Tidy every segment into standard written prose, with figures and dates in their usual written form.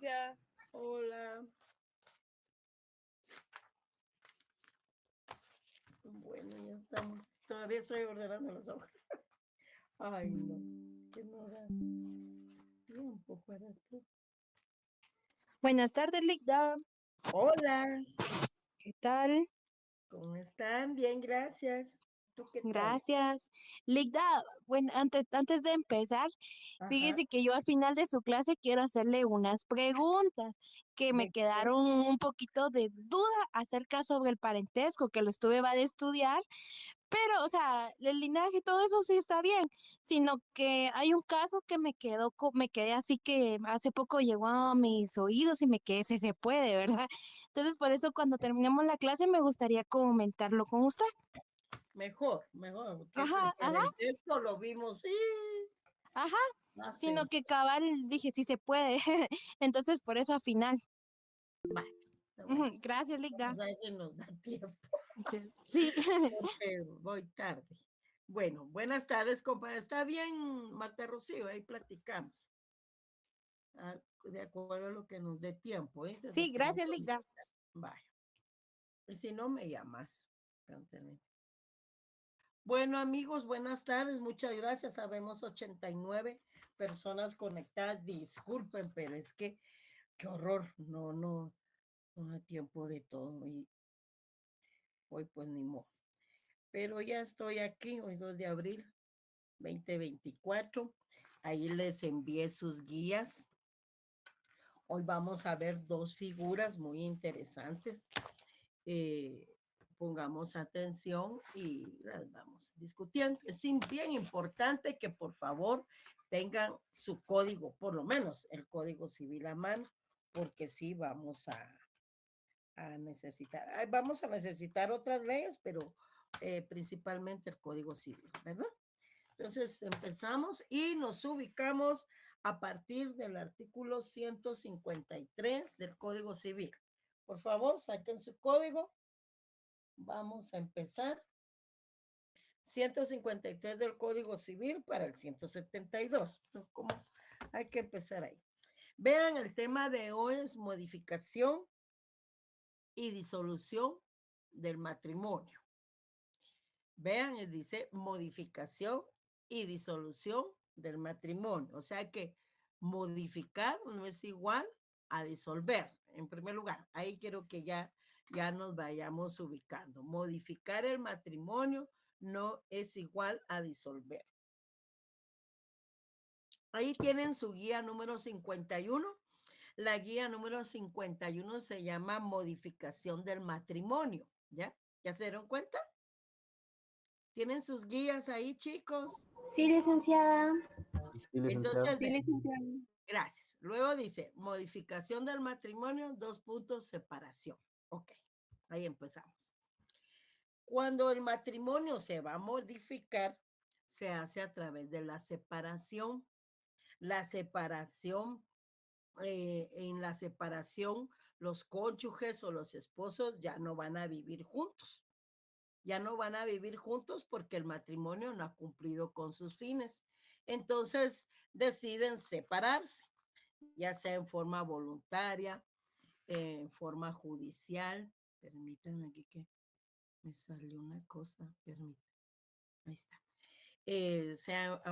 licenciada. Hola. Bueno, ya estamos. Todavía estoy ordenando las hojas. Ay, no. Que no da tiempo para todo. Buenas tardes, Ligda. Hola. ¿Qué tal? ¿Cómo están? Bien, gracias. ¿Tú qué tal? Gracias. Ligda, bueno, antes de empezar, Ajá. fíjese que yo al final de su clase quiero hacerle unas preguntas que me ¿De qué? quedaron un poquito de duda acerca sobre el parentesco, que lo estuve va de estudiar, pero, o sea, el linaje y todo eso sí está bien, sino que hay un caso que me quedé así que hace poco llegó a mis oídos y me quedé, se puede, ¿verdad? Entonces, por eso cuando terminemos la clase me gustaría comentarlo con usted. Mejor, porque ese Ajá, ajá, parentesco lo vimos, sí, ajá, hace. sino que cabal dije, sí se puede. Entonces, por eso al final. Va, está bueno. Gracias, Ligda. O sea, eso nos da tiempo, Sí. Sí. porque voy tarde. Bueno, buenas tardes, compadre. ¿Está bien, Marta Rocío? Ahí platicamos. De acuerdo a lo que nos dé tiempo, ¿eh? De Sí, que no gracias, podemos. Ligda. Vaya. Y si no, me llamas. Cántame. Bueno, amigos, buenas tardes. Muchas gracias. Sabemos 89 personas conectadas. Disculpen, pero es que qué horror. No da tiempo de todo. Y hoy pues ni modo. Pero ya estoy aquí, hoy 2 de abril 2024. Ahí les envié sus guías. Hoy vamos a ver dos figuras muy interesantes. Eh, Pongamos atención y las vamos discutiendo. Es bien importante que por favor tengan su código, por lo menos el código civil a mano, porque sí vamos a necesitar, vamos a necesitar otras leyes, pero principalmente el código civil, ¿verdad? Entonces empezamos y nos ubicamos a partir del artículo 153 del Código Civil. Por favor, saquen su código. Vamos a empezar. 153 del Código Civil para el 172. ¿Cómo? Hay que empezar ahí. Vean, el tema de hoy es modificación y disolución del matrimonio. Vean, dice modificación y disolución del matrimonio. O sea que modificar no es igual a disolver, en primer lugar. Ahí quiero que ya nos vayamos ubicando. Modificar el matrimonio no es igual a disolver. Ahí tienen su guía número 51. La guía número 51 se llama modificación del matrimonio. ¿Ya? ¿Ya se dieron cuenta? ¿Tienen sus guías ahí, chicos? Sí, licenciada. Entonces, Sí, licenciada. gracias. Luego dice, modificación del matrimonio, 2 puntos, separación. Ok, ahí empezamos. Cuando el matrimonio se va a modificar, se hace a través de la separación. La separación, en la separación, los cónyuges o los esposos ya no van a vivir juntos. Ya no van a vivir juntos porque el matrimonio no ha cumplido con sus fines. Entonces deciden separarse, ya sea en forma voluntaria, en forma judicial. Permítanme aquí que me salió una cosa, permítanme. Ahí está.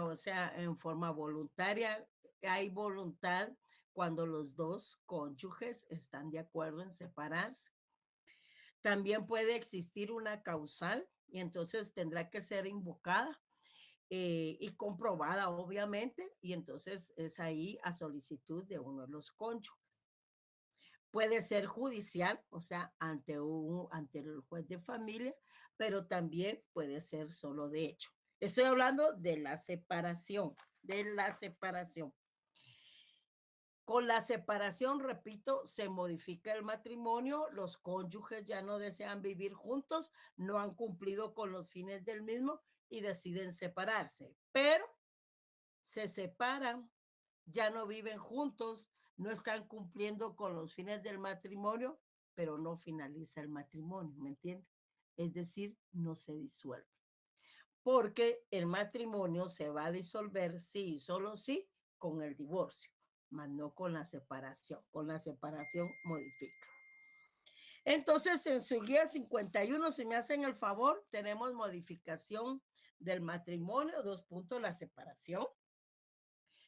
O sea, en forma voluntaria, hay voluntad cuando los dos cónyuges están de acuerdo en separarse. También puede existir una causal y entonces tendrá que ser invocada y comprobada, obviamente, y entonces es ahí a solicitud de uno de los cónyuges. Puede ser judicial, o sea, ante el juez de familia, pero también puede ser solo de hecho. Estoy hablando de la separación, de la separación. Con la separación, repito, se modifica el matrimonio, los cónyuges ya no desean vivir juntos, no han cumplido con los fines del mismo y deciden separarse, pero se separan, ya no viven juntos, no están cumpliendo con los fines del matrimonio, pero no finaliza el matrimonio, ¿me entiendes? Es decir, no se disuelve. Porque el matrimonio se va a disolver sí y solo sí con el divorcio. mas no con la separación. Con la separación modifica. Entonces, en su guía 51, si me hacen el favor, tenemos modificación del matrimonio, 2 puntos, la separación.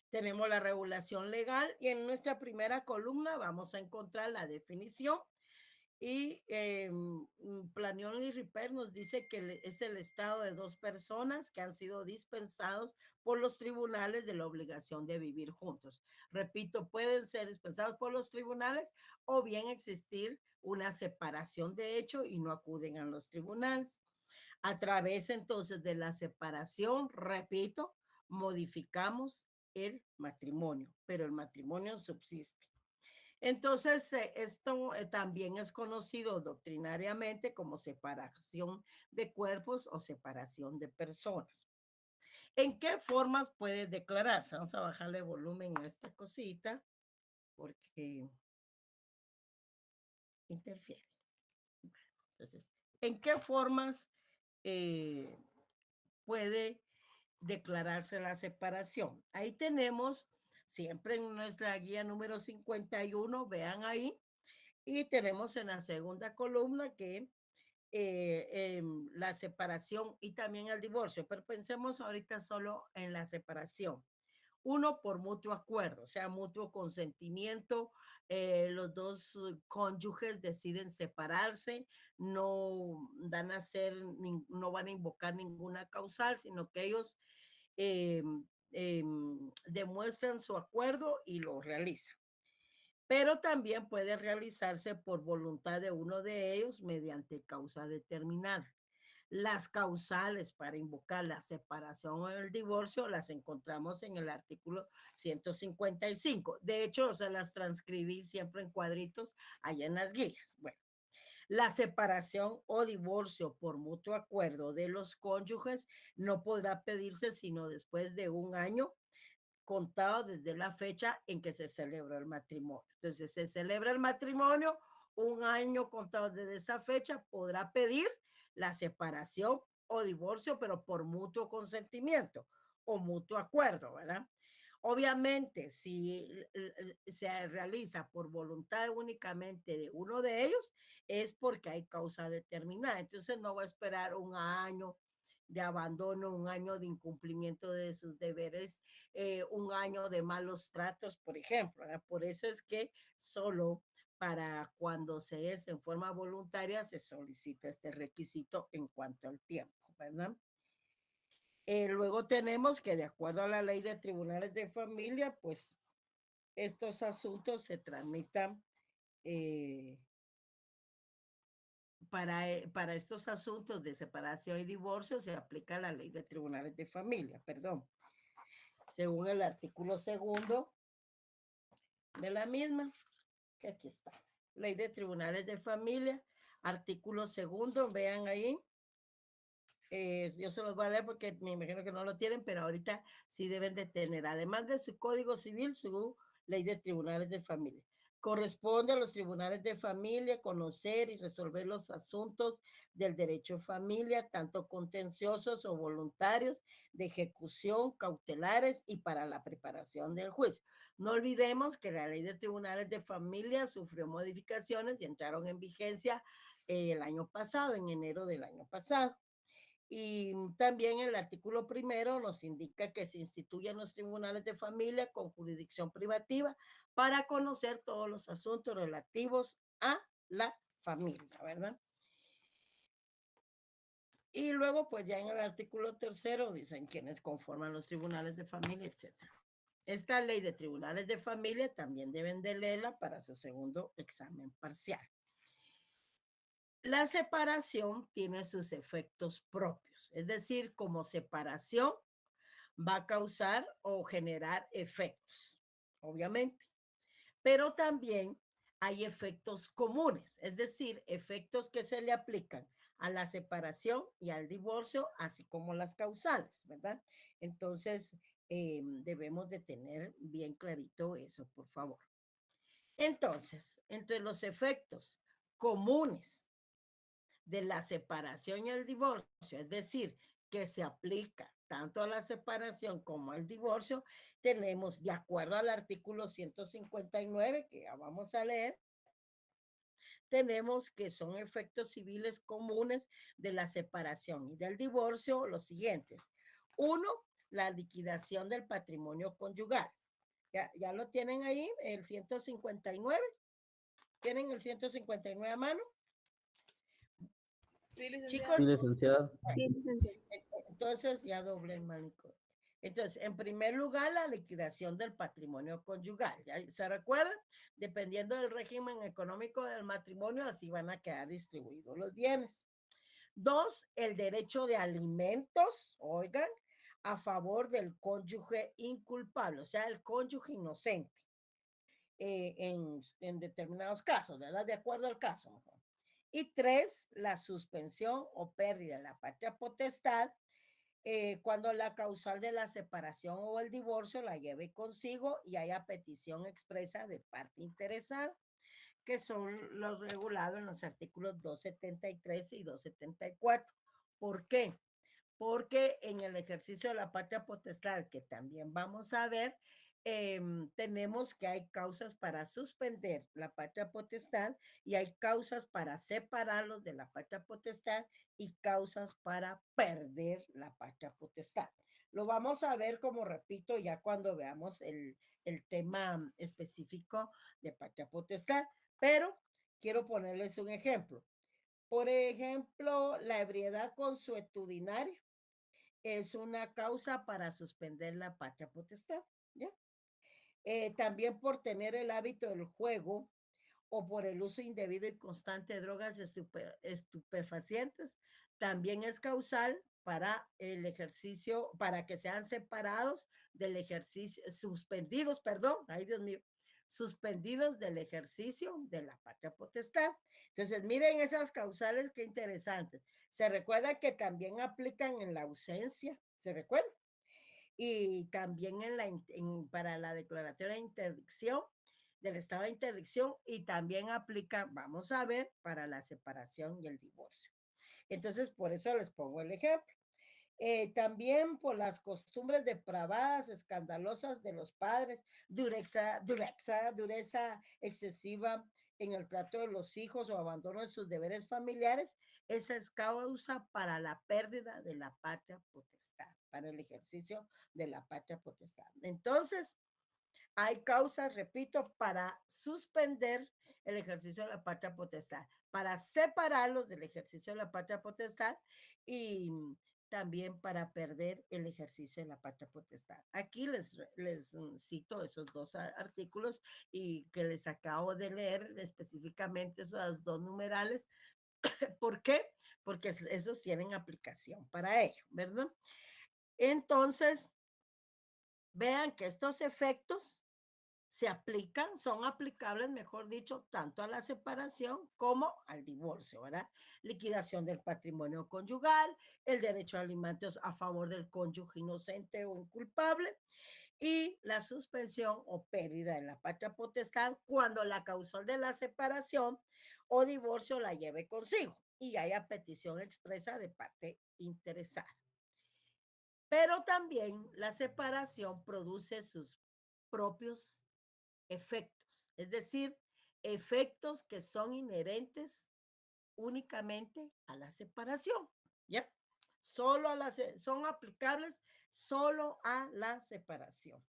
Tenemos la regulación legal y en nuestra primera columna vamos a encontrar la definición. Y Planion y Ripper nos dice que es el estado de dos personas que han sido dispensados por los tribunales de la obligación de vivir juntos. Repito, pueden ser dispensados por los tribunales o bien existir una separación de hecho y no acuden a los tribunales. A través entonces de la separación, repito, modificamos el matrimonio, pero el matrimonio subsiste. Entonces, esto también es conocido doctrinariamente como separación de cuerpos o separación de personas. ¿En qué formas puede declararse? Vamos a bajarle volumen a esta cosita porque interfiere. Entonces, ¿en qué formas puede declararse la separación? Ahí tenemos siempre en nuestra guía número 51, vean ahí, y tenemos en la segunda columna que la separación y también el divorcio, pero pensemos ahorita solo en la separación. Uno, por mutuo acuerdo, o sea, mutuo consentimiento, los dos cónyuges deciden separarse, no van a hacer, no van a invocar ninguna causal, sino que ellos eh, demuestran su acuerdo y lo realizan. Pero también puede realizarse por voluntad de uno de ellos mediante causa determinada. Las causales para invocar la separación o el divorcio las encontramos en el artículo 155. De hecho, se las transcribí siempre en cuadritos allá en las guías. Bueno, la separación o divorcio por mutuo acuerdo de los cónyuges no podrá pedirse sino después de un año contado desde la fecha en que se celebra el matrimonio. Entonces, se celebra el matrimonio, un año contado desde esa fecha, podrá pedir la separación o divorcio, pero por mutuo consentimiento o mutuo acuerdo, ¿verdad? Obviamente, si se realiza por voluntad únicamente de uno de ellos, es porque hay causa determinada. Entonces, no va a esperar un año de abandono, un año de incumplimiento de sus deberes, un año de malos tratos, por ejemplo. ¿Verdad? Por eso es que solo para cuando se es en forma voluntaria se solicita este requisito en cuanto al tiempo, ¿verdad? Luego tenemos que de acuerdo a la ley de tribunales de familia, pues estos asuntos se tramitan eh, para estos asuntos de separación y divorcio se aplica la ley de tribunales de familia, perdón, según el artículo segundo de la misma, que aquí está. Ley de tribunales de familia, artículo segundo, vean ahí. Yo se los voy a leer porque me imagino que no lo tienen, pero ahorita sí deben de tener, además de su código civil, su ley de tribunales de familia. Corresponde a los tribunales de familia conocer y resolver los asuntos del derecho de familia, tanto contenciosos o voluntarios, de ejecución, cautelares y para la preparación del juicio. No olvidemos que la ley de tribunales de familia sufrió modificaciones y entraron en vigencia el año pasado, en enero del año pasado. Y también el artículo primero nos indica que se instituyen los tribunales de familia con jurisdicción privativa para conocer todos los asuntos relativos a la familia, ¿verdad? Y luego, pues ya en el artículo tercero dicen quienes conforman los tribunales de familia, etcétera. Esta ley de tribunales de familia también deben de leerla para su segundo examen parcial. La separación tiene sus efectos propios, es decir, como separación va a causar o generar efectos, obviamente, pero también hay efectos comunes, es decir, efectos que se le aplican a la separación y al divorcio, así como las causales, ¿verdad? Entonces, debemos de tener bien clarito eso, por favor. Entonces, entre los efectos comunes de la separación y el divorcio, es decir, que se aplica tanto a la separación como al divorcio, tenemos, de acuerdo al artículo 159, que ya vamos a leer, tenemos que son efectos civiles comunes de la separación y del divorcio los siguientes. Uno, la liquidación del patrimonio conyugal. Ya lo tienen ahí, el 159. ¿Tienen el 159 a mano? Sí, licenciada. Chicos, Sí, licenciado. Sí, licenciada. entonces ya doble manico. Entonces, en primer lugar, la liquidación del patrimonio conyugal. ¿Ya se recuerdan? Dependiendo del régimen económico del matrimonio, así van a quedar distribuidos los bienes. Dos, el derecho de alimentos, oigan, a favor del cónyuge inculpable, o sea, el cónyuge inocente, en determinados casos, ¿verdad? De acuerdo al caso. Mejor. Y tres, la suspensión o pérdida de la patria potestad cuando la causal de la separación o el divorcio la lleve consigo y haya petición expresa de parte interesada, que son los regulados en los artículos 273 y 274. ¿Por qué? Porque en el ejercicio de la patria potestad, que también vamos a ver, tenemos que hay causas para suspender la patria potestad y hay causas para separarlos de la patria potestad y causas para perder la patria potestad. Lo vamos a ver, como repito, ya cuando veamos el tema específico de patria potestad, pero quiero ponerles un ejemplo. Por ejemplo, la ebriedad consuetudinaria es una causa para suspender la patria potestad, ¿ya? También por tener el hábito del juego o por el uso indebido y constante de drogas estupefacientes, también es causal para el ejercicio, para que sean separados del ejercicio, suspendidos, perdón, ay Dios mío, suspendidos del ejercicio de la patria potestad. Entonces, miren esas causales, qué interesantes. Se recuerda que también aplican en la ausencia, ¿se recuerda? Y también para la declaratoria de interdicción, del estado de interdicción, y también aplica, vamos a ver, para la separación y el divorcio. Entonces, por eso les pongo el ejemplo. También por las costumbres depravadas, escandalosas de los padres, dureza excesiva en el trato de los hijos o abandono de sus deberes familiares, esa es causa para la pérdida de la patria potestad, para el ejercicio de la patria potestad. Entonces, hay causas, repito, para suspender el ejercicio de la patria potestad, para separarlos del ejercicio de la patria potestad y también para perder el ejercicio de la patria potestad. Aquí les cito esos dos artículos y que les acabo de leer específicamente esos dos numerales. ¿Por qué? Porque esos tienen aplicación para ello, ¿verdad? Entonces, vean que estos efectos se aplican, son aplicables, mejor dicho, tanto a la separación como al divorcio, ¿verdad? Liquidación del patrimonio conyugal, el derecho a alimentos a favor del cónyuge inocente o inculpable y la suspensión o pérdida de la patria potestad cuando la causal de la separación o divorcio la lleve consigo y haya petición expresa de parte interesada. Pero también la separación produce sus propios efectos, es decir, efectos que son inherentes únicamente a la separación, ¿ya? Solo son aplicables solo a la separación.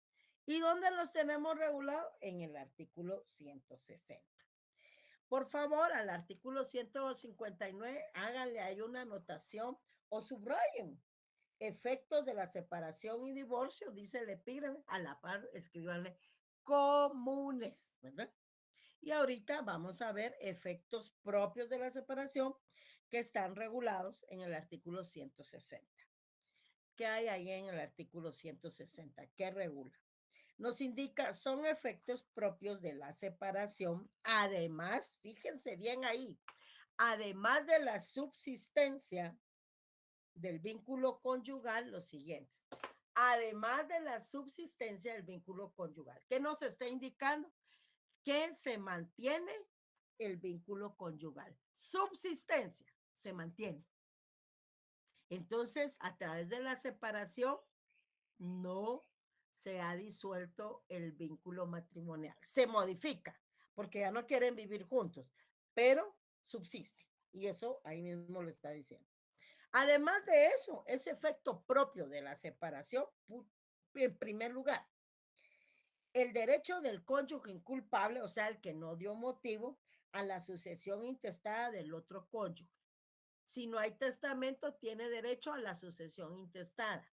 ¿Y dónde los tenemos regulados? En el artículo 160. Por favor, al artículo 159, háganle ahí una anotación o subrayen. Efectos de la separación y divorcio, dice el epígrafe, a la par escríbanle comunes, ¿verdad? Y ahorita vamos a ver efectos propios de la separación que están regulados en el artículo 160. ¿Qué hay ahí en el artículo 160? ¿Qué regula? Nos indica, son efectos propios de la separación. Además, fíjense bien ahí, además de la subsistencia del vínculo conyugal, los siguientes. Además de la subsistencia del vínculo conyugal. ¿Qué nos está indicando? Que se mantiene el vínculo conyugal. Subsistencia, se mantiene. Entonces, a través de la separación, no se ha disuelto el vínculo matrimonial. Se modifica, porque ya no quieren vivir juntos, pero subsiste. Y eso ahí mismo lo está diciendo. Además de eso, ese efecto propio de la separación, en primer lugar, el derecho del cónyuge inculpable, o sea, el que no dio motivo a la sucesión intestada del otro cónyuge. Si no hay testamento, tiene derecho a la sucesión intestada.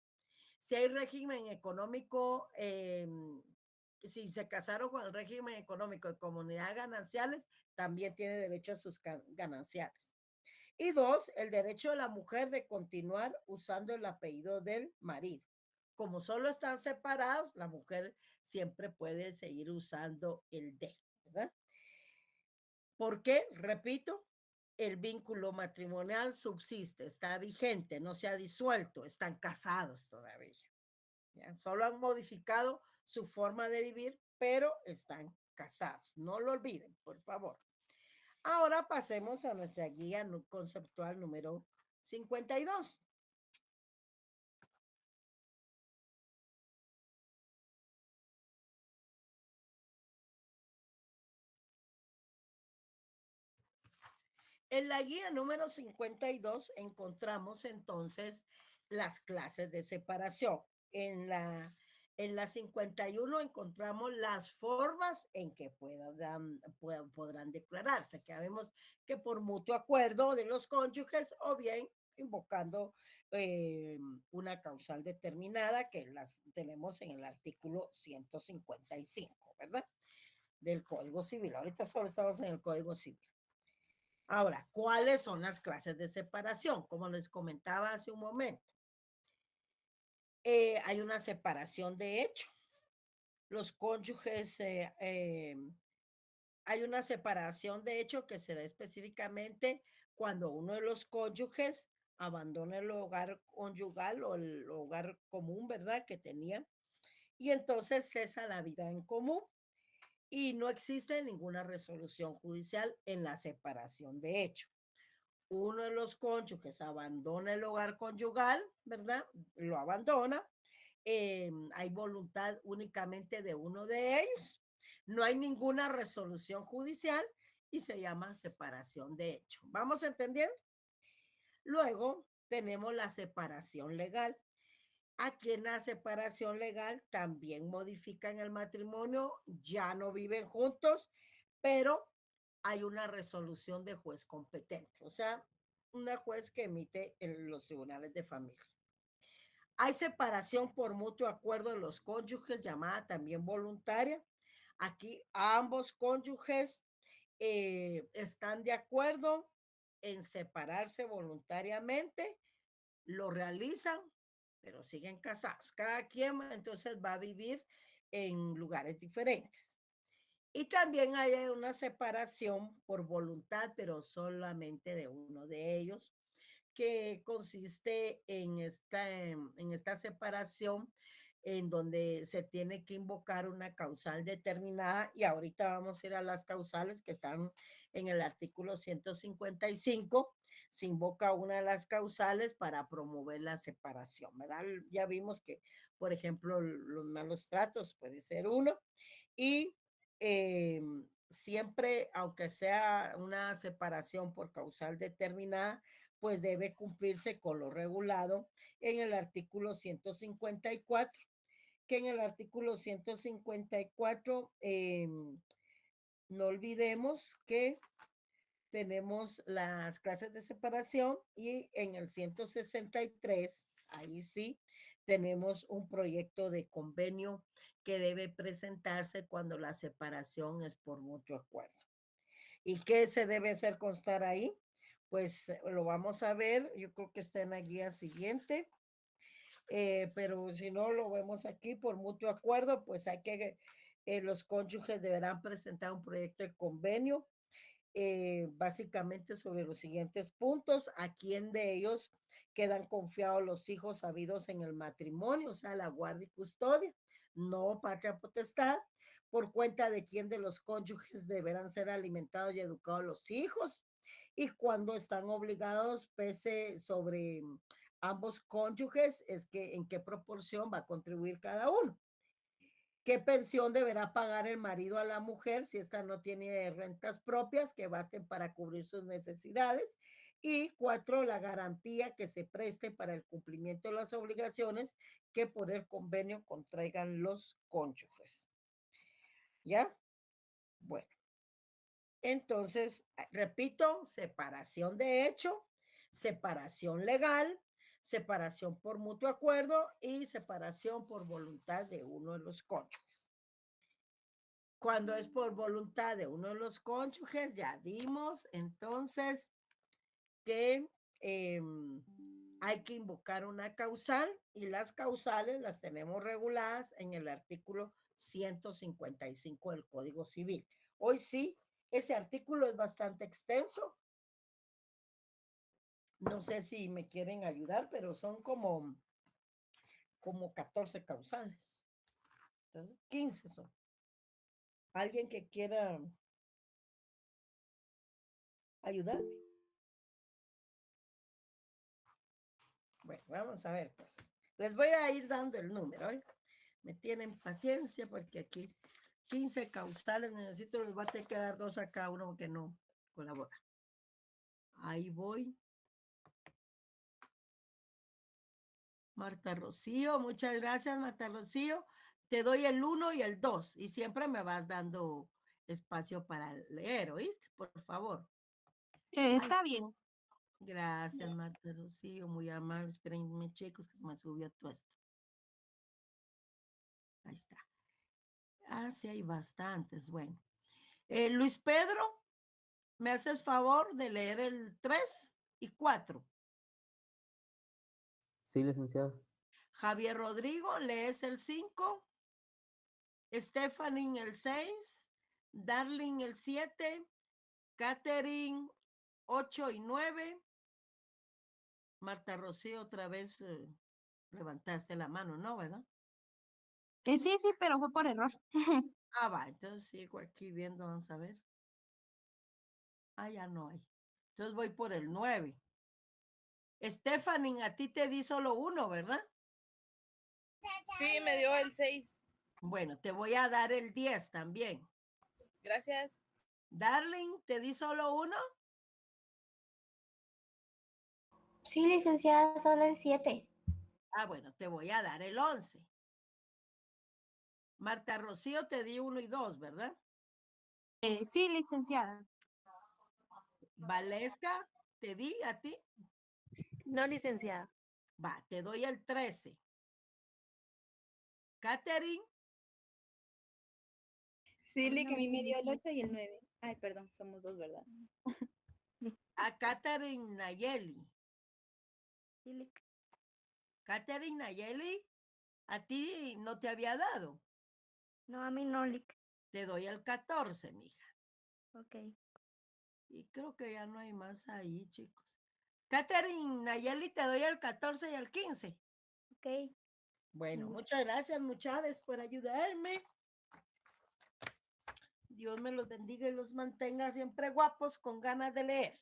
Si hay régimen económico, si se casaron con el régimen económico de comunidades gananciales, también tiene derecho a sus gananciales. Y dos, el derecho de la mujer de continuar usando el apellido del marido. Como solo están separados, la mujer siempre puede seguir usando el de, ¿verdad? Porque, repito, el vínculo matrimonial subsiste, está vigente, no se ha disuelto, están casados todavía. ¿Ya? Solo han modificado su forma de vivir, pero están casados. No lo olviden, por favor. Ahora pasemos a nuestra guía conceptual número 52. En la guía número 52 encontramos entonces las clases de separación. En la 51 encontramos las formas en que podrán declararse, que sabemos que por mutuo acuerdo de los cónyuges o bien invocando una causal determinada que las tenemos en el artículo 155, ¿verdad? Del Código Civil. Ahorita solo estamos en el Código Civil. Ahora, ¿cuáles son las clases de separación? Como les comentaba hace un momento, hay una separación de hecho. Los cónyuges, hay una separación de hecho que se da específicamente cuando uno de los cónyuges abandona el hogar conyugal o el hogar común, ¿verdad? Que tenía. Y entonces cesa la vida en común. Y no existe ninguna resolución judicial en la separación de hecho. Uno de los cónyuges abandona el hogar conyugal, ¿verdad? Lo abandona. Hay voluntad únicamente de uno de ellos. No hay ninguna resolución judicial y se llama separación de hecho. ¿Vamos entendiendo? Luego tenemos la separación legal. Aquí en la separación legal también modifican el matrimonio, ya no viven juntos, pero hay una resolución de juez competente, o sea, una juez que emite en los tribunales de familia. Hay separación por mutuo acuerdo de los cónyuges, llamada también voluntaria. Aquí ambos cónyuges están de acuerdo en separarse voluntariamente, lo realizan, pero siguen casados. Cada quien entonces va a vivir en lugares diferentes. Y también hay una separación por voluntad, pero solamente de uno de ellos, que consiste en esta separación en donde se tiene que invocar una causal determinada y ahorita vamos a ir a las causales que están en el artículo 155. Se invoca una de las causales para promover la separación, ¿verdad? Ya vimos que, por ejemplo, los malos tratos puede ser uno y eh, siempre, aunque sea una separación por causal determinada, pues debe cumplirse con lo regulado en el artículo 154, que en el artículo 154 no olvidemos que tenemos las clases de separación y en el 163, ahí sí, tenemos un proyecto de convenio que debe presentarse cuando la separación es por mutuo acuerdo. ¿Y qué se debe hacer constar ahí? Pues lo vamos a ver, yo creo que está en la guía siguiente, pero si no lo vemos aquí por mutuo acuerdo, pues hay que, los cónyuges deberán presentar un proyecto de convenio, básicamente sobre los siguientes puntos: a quién de ellos quedan confiados los hijos habidos en el matrimonio, o sea, la guardia y custodia, no patria potestad, por cuenta de quién de los cónyuges deberán ser alimentados y educados los hijos, y cuando están obligados, pese sobre ambos cónyuges es que en qué proporción va a contribuir cada uno. ¿Qué pensión deberá pagar el marido a la mujer si ésta no tiene rentas propias que basten para cubrir sus necesidades? Y 4, la garantía que se preste para el cumplimiento de las obligaciones que por el convenio contraigan los cónyuges. ¿Ya? Bueno, entonces, repito, separación de hecho, separación legal, separación por mutuo acuerdo y separación por voluntad de uno de los cónyuges. Cuando es por voluntad de uno de los cónyuges, ya vimos entonces que hay que invocar una causal y las causales las tenemos reguladas en el artículo 155 del Código Civil. Hoy sí, ese artículo es bastante extenso. No sé si me quieren ayudar, pero son como 14 causales. Entonces, 15 son. ¿Alguien que quiera ayudarme? Bueno, vamos a ver, pues. Les voy a ir dando el número, ¿eh? Me tienen paciencia porque aquí 15 causales necesito, les voy a tener que dar 2 a cada uno que no colabora. Ahí voy. Marta Rocío, muchas gracias, Marta Rocío. Te doy el 1 y el 2 y siempre me vas dando espacio para leer, ¿oíste? Por favor. Está bien. Gracias, Marta Rocío, muy amable. Espérenme, chicos, que se me subió todo esto. Ahí está. Ah, sí, hay bastantes. Bueno. Luis Pedro, ¿me haces favor de leer el 3 y 4? Sí, licenciada. Javier Rodrigo, lees el 5. Stephanie el 6. Darling el 7. Catherine 8 y 9. Marta Rocío, otra vez levantaste la mano, ¿no? ¿Verdad? Sí, sí, pero fue por error. Ah, va, entonces sigo aquí viendo, vamos a ver. Ah, ya no hay. Entonces voy por el 9. Stephanie, a ti te di solo 1, ¿verdad? Sí, me dio el 6. Bueno, te voy a dar el 10 también. Gracias. Darling, ¿te di solo 1? Sí, licenciada, solo el 7. Ah, bueno, te voy a dar el 11. Marta Rocío, te di 1 y 2, ¿verdad? Sí, licenciada. Valesca, ¿te di a ti? No, licenciada. Va, te doy el 13. Catherine. Sí, que a mí me dio el 8 y el 9. Ay, perdón, somos dos, ¿verdad? A Catherine Nayeli. Sí, Catherine Nayeli, a ti no te había dado. no, a mí no, Lick. Te doy el 14, mija. Ok. Y creo que ya no hay más ahí, chicos. Catherine Nayeli, te doy el 14 y el 15. Ok. Bueno, muchas gracias, muchachas, por ayudarme. Dios me los bendiga y los mantenga siempre guapos, con ganas de leer.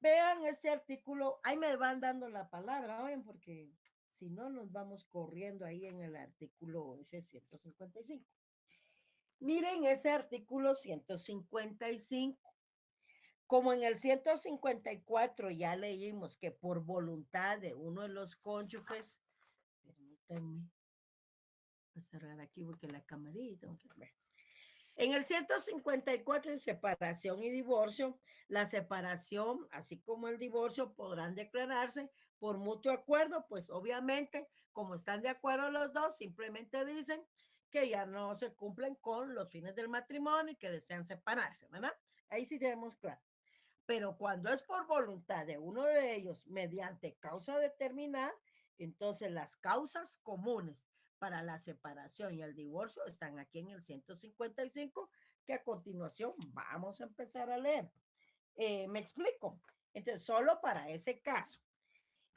Vean este artículo, ahí me van dando la palabra, ¿ven? Porque si no nos vamos corriendo ahí en el artículo ese 155. Miren ese artículo 155. Como en el 154 ya leímos que por voluntad de uno de los cónyuges, permítanme, voy a cerrar aquí porque la camarita, en el 154 en separación y divorcio, la separación, así como el divorcio, podrán declararse por mutuo acuerdo, pues obviamente, como están de acuerdo los dos, simplemente dicen que ya no se cumplen con los fines del matrimonio y que desean separarse, ¿verdad? Ahí sí tenemos claro. Pero cuando es por voluntad de uno de ellos mediante causa determinada, entonces las causas comunes para la separación y el divorcio están aquí en el 155, que a continuación vamos a empezar a leer. Me explico. Entonces, solo para ese caso.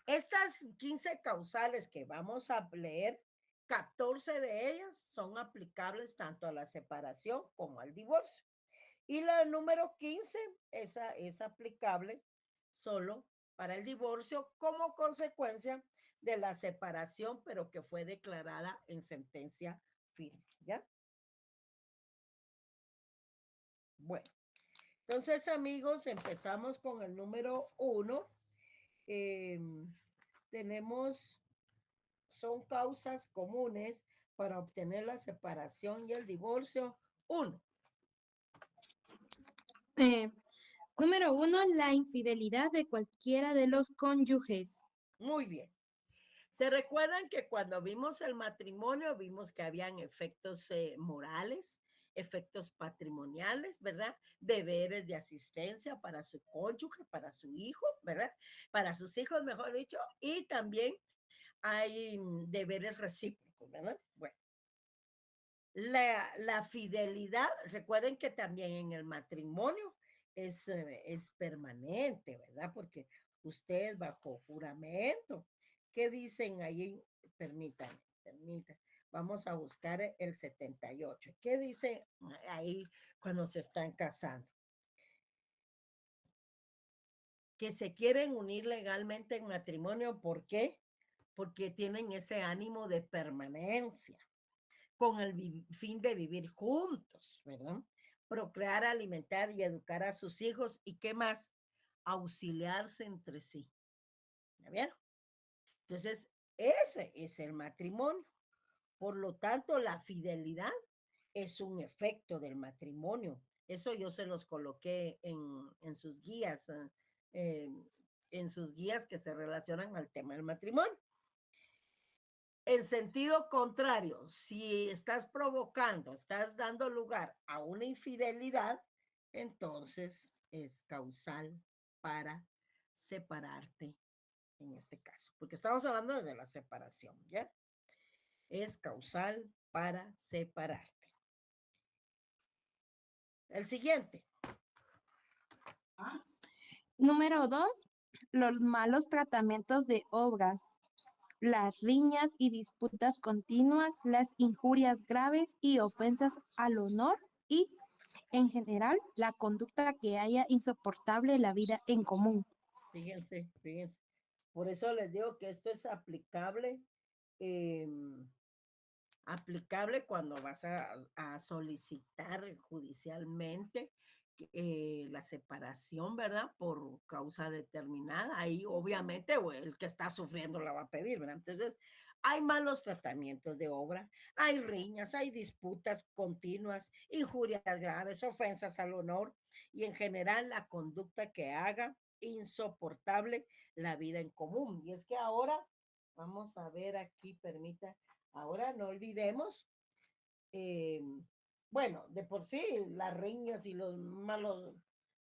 Estas 15 causales que vamos a leer, 14 de ellas son aplicables tanto a la separación como al divorcio. Y la número 15, esa es aplicable solo para el divorcio como consecuencia de la separación, pero que fue declarada en sentencia firme, ¿ya? Bueno, entonces amigos, empezamos con el número 1. Tenemos, son causas comunes para obtener la separación y el divorcio. 1. Número 1, la infidelidad de cualquiera de los cónyuges. Muy bien. ¿Se recuerdan que cuando vimos el matrimonio vimos que habían efectos morales, efectos patrimoniales, ¿verdad? Deberes de asistencia para su cónyuge, para su hijo, ¿verdad? Para sus hijos, mejor dicho, y también hay deberes recíprocos, ¿verdad? Bueno, la fidelidad, recuerden que también en el matrimonio es permanente, ¿verdad? Porque ustedes bajo juramento, ¿qué dicen ahí? Permítanme. Vamos a buscar el 78. ¿Qué dice ahí cuando se están casando? Que se quieren unir legalmente en matrimonio. ¿Por qué? Porque tienen ese ánimo de permanencia, con el fin de vivir juntos, ¿verdad? Procrear, alimentar y educar a sus hijos. ¿Y qué más? Auxiliarse entre sí. ¿Ya vieron? Entonces, ese es el matrimonio. Por lo tanto, la fidelidad es un efecto del matrimonio. Eso yo se los coloqué en sus guías, eh, en sus guías que se relacionan al tema del matrimonio. En sentido contrario, si estás provocando, estás dando lugar a una infidelidad, entonces es causal para separarte en este caso, porque estamos hablando de la separación, ¿ya? Es causal para separarte. El siguiente. Número 2, los malos tratamientos de obras, las riñas y disputas continuas, las injurias graves y ofensas al honor y, en general, la conducta que haya insoportable en la vida en común. Fíjense. Por eso les digo que esto es aplicable, aplicable cuando vas a solicitar judicialmente la separación, ¿verdad? Por causa determinada. Ahí obviamente el que está sufriendo la va a pedir, ¿verdad? Entonces, hay malos tratamientos de obra, hay riñas, hay disputas continuas, injurias graves, ofensas al honor y en general la conducta que haga insoportable la vida en común. Y es que ahora, vamos a ver aquí, permita, ahora no olvidemos, eh, bueno, de por sí, las riñas y los malos,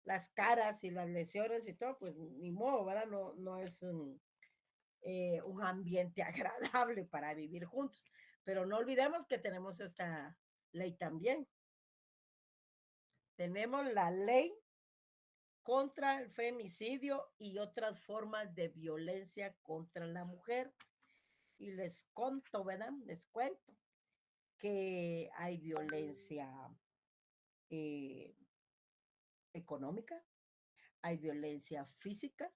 las caras y las lesiones y todo, pues ni modo, ¿verdad? No es un ambiente agradable para vivir juntos. Pero no olvidemos que tenemos esta ley también. Tenemos la ley contra el femicidio y otras formas de violencia contra la mujer. Y les cuento, ¿verdad? Les cuento que hay violencia económica, hay violencia física,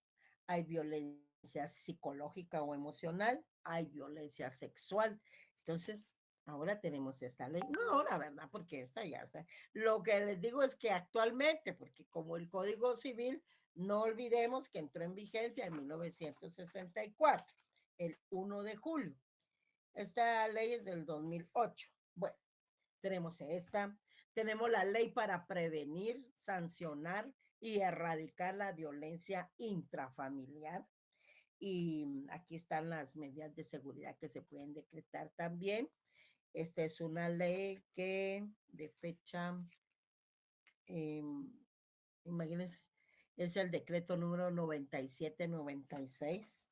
hay violencia psicológica o emocional, hay violencia sexual. Entonces, ahora tenemos esta ley. No ahora, ¿verdad? Porque esta ya está. Lo que les digo es que actualmente, porque como el Código Civil, no olvidemos que entró en vigencia en 1964, el 1 de julio. Esta ley es del 2008. Bueno, tenemos esta, tenemos la ley para prevenir, sancionar y erradicar la violencia intrafamiliar. Y aquí están las medidas de seguridad que se pueden decretar también. Esta es una ley que de fecha, eh, imagínense, es el decreto número 9796.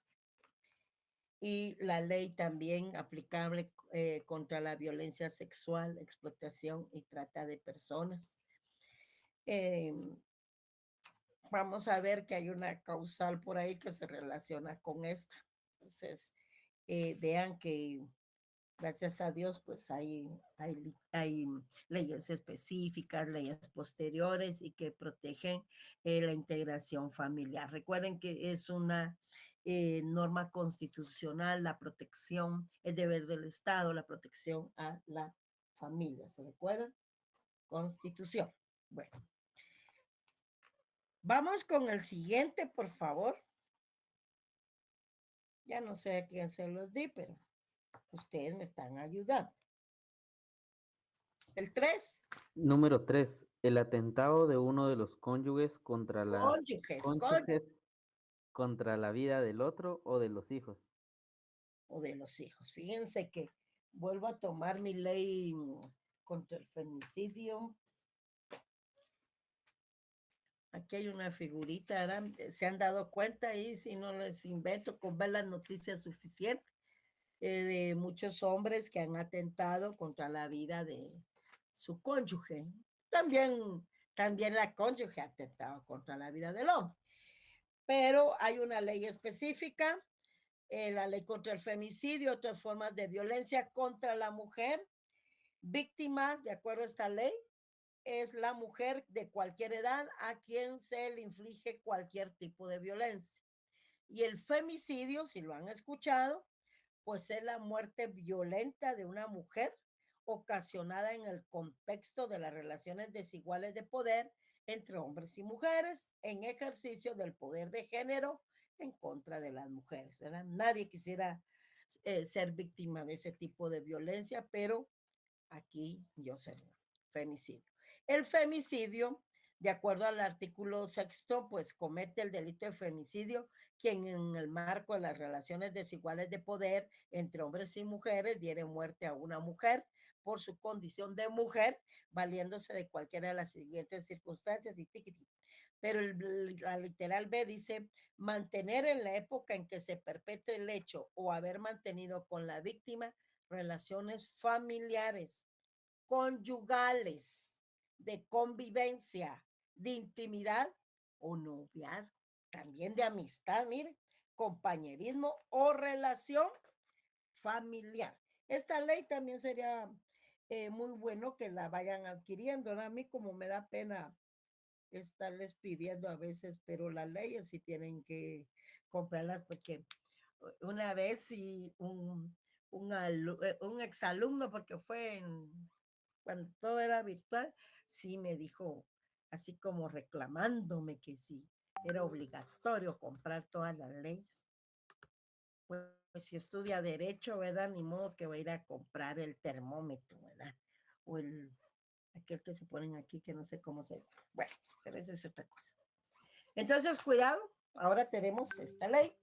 Y la ley también aplicable contra la violencia sexual, explotación y trata de personas. Vamos a ver que hay una causal por ahí que se relaciona con esta. Entonces, vean que Gracias a Dios, pues hay leyes específicas, leyes posteriores y que protegen la integración familiar. Recuerden que es una norma constitucional, la protección, el deber del Estado, la protección a la familia. ¿Se recuerdan? Constitución. Bueno, vamos con el siguiente, por favor. Ya no sé a quién se los di, pero ustedes me están ayudando. El 3. Número 3. El atentado de uno de los cónyuges contra Cónyuges contra la vida del otro o de los hijos. o de los hijos. Fíjense que vuelvo a tomar mi ley contra el femicidio. Aquí hay una figurita, ¿verdad? Se han dado cuenta ahí, si no les invento, con ver las noticias suficientes, de muchos hombres que han atentado contra la vida de su cónyuge. También la cónyuge ha atentado contra la vida del hombre. Pero hay una ley específica, la ley contra el femicidio, otras formas de violencia contra la mujer. Víctimas, de acuerdo a esta ley, es la mujer de cualquier edad a quien se le inflige cualquier tipo de violencia. Y el femicidio, si lo han escuchado, pues es la muerte violenta de una mujer ocasionada en el contexto de las relaciones desiguales de poder entre hombres y mujeres en ejercicio del poder de género en contra de las mujeres, ¿verdad? Nadie quisiera ser víctima de ese tipo de violencia, pero aquí yo sé, femicidio. El femicidio, de acuerdo al artículo 6, pues comete el delito de femicidio quien en el marco de las relaciones desiguales de poder entre hombres y mujeres diere muerte a una mujer por su condición de mujer, valiéndose de cualquiera de las siguientes circunstancias y tiquití. Pero la literal B dice mantener en la época en que se perpetre el hecho o haber mantenido con la víctima relaciones familiares, conyugales, de convivencia, de intimidad o noviazgo, también de amistad, mire, compañerismo o relación familiar. Esta ley también sería muy bueno que la vayan adquiriendo, ¿no? A mí como me da pena estarles pidiendo a veces, pero las leyes sí tienen que comprarlas porque una vez sí un exalumno, porque fue cuando todo era virtual, sí me dijo así como reclamándome que sí era obligatorio comprar todas las leyes. Pues si estudia derecho, ¿verdad? Ni modo que va a ir a comprar el termómetro, ¿verdad? O aquel que se ponen aquí, que no sé cómo se llama. Bueno, pero eso es otra cosa. Entonces, cuidado, ahora tenemos esta ley.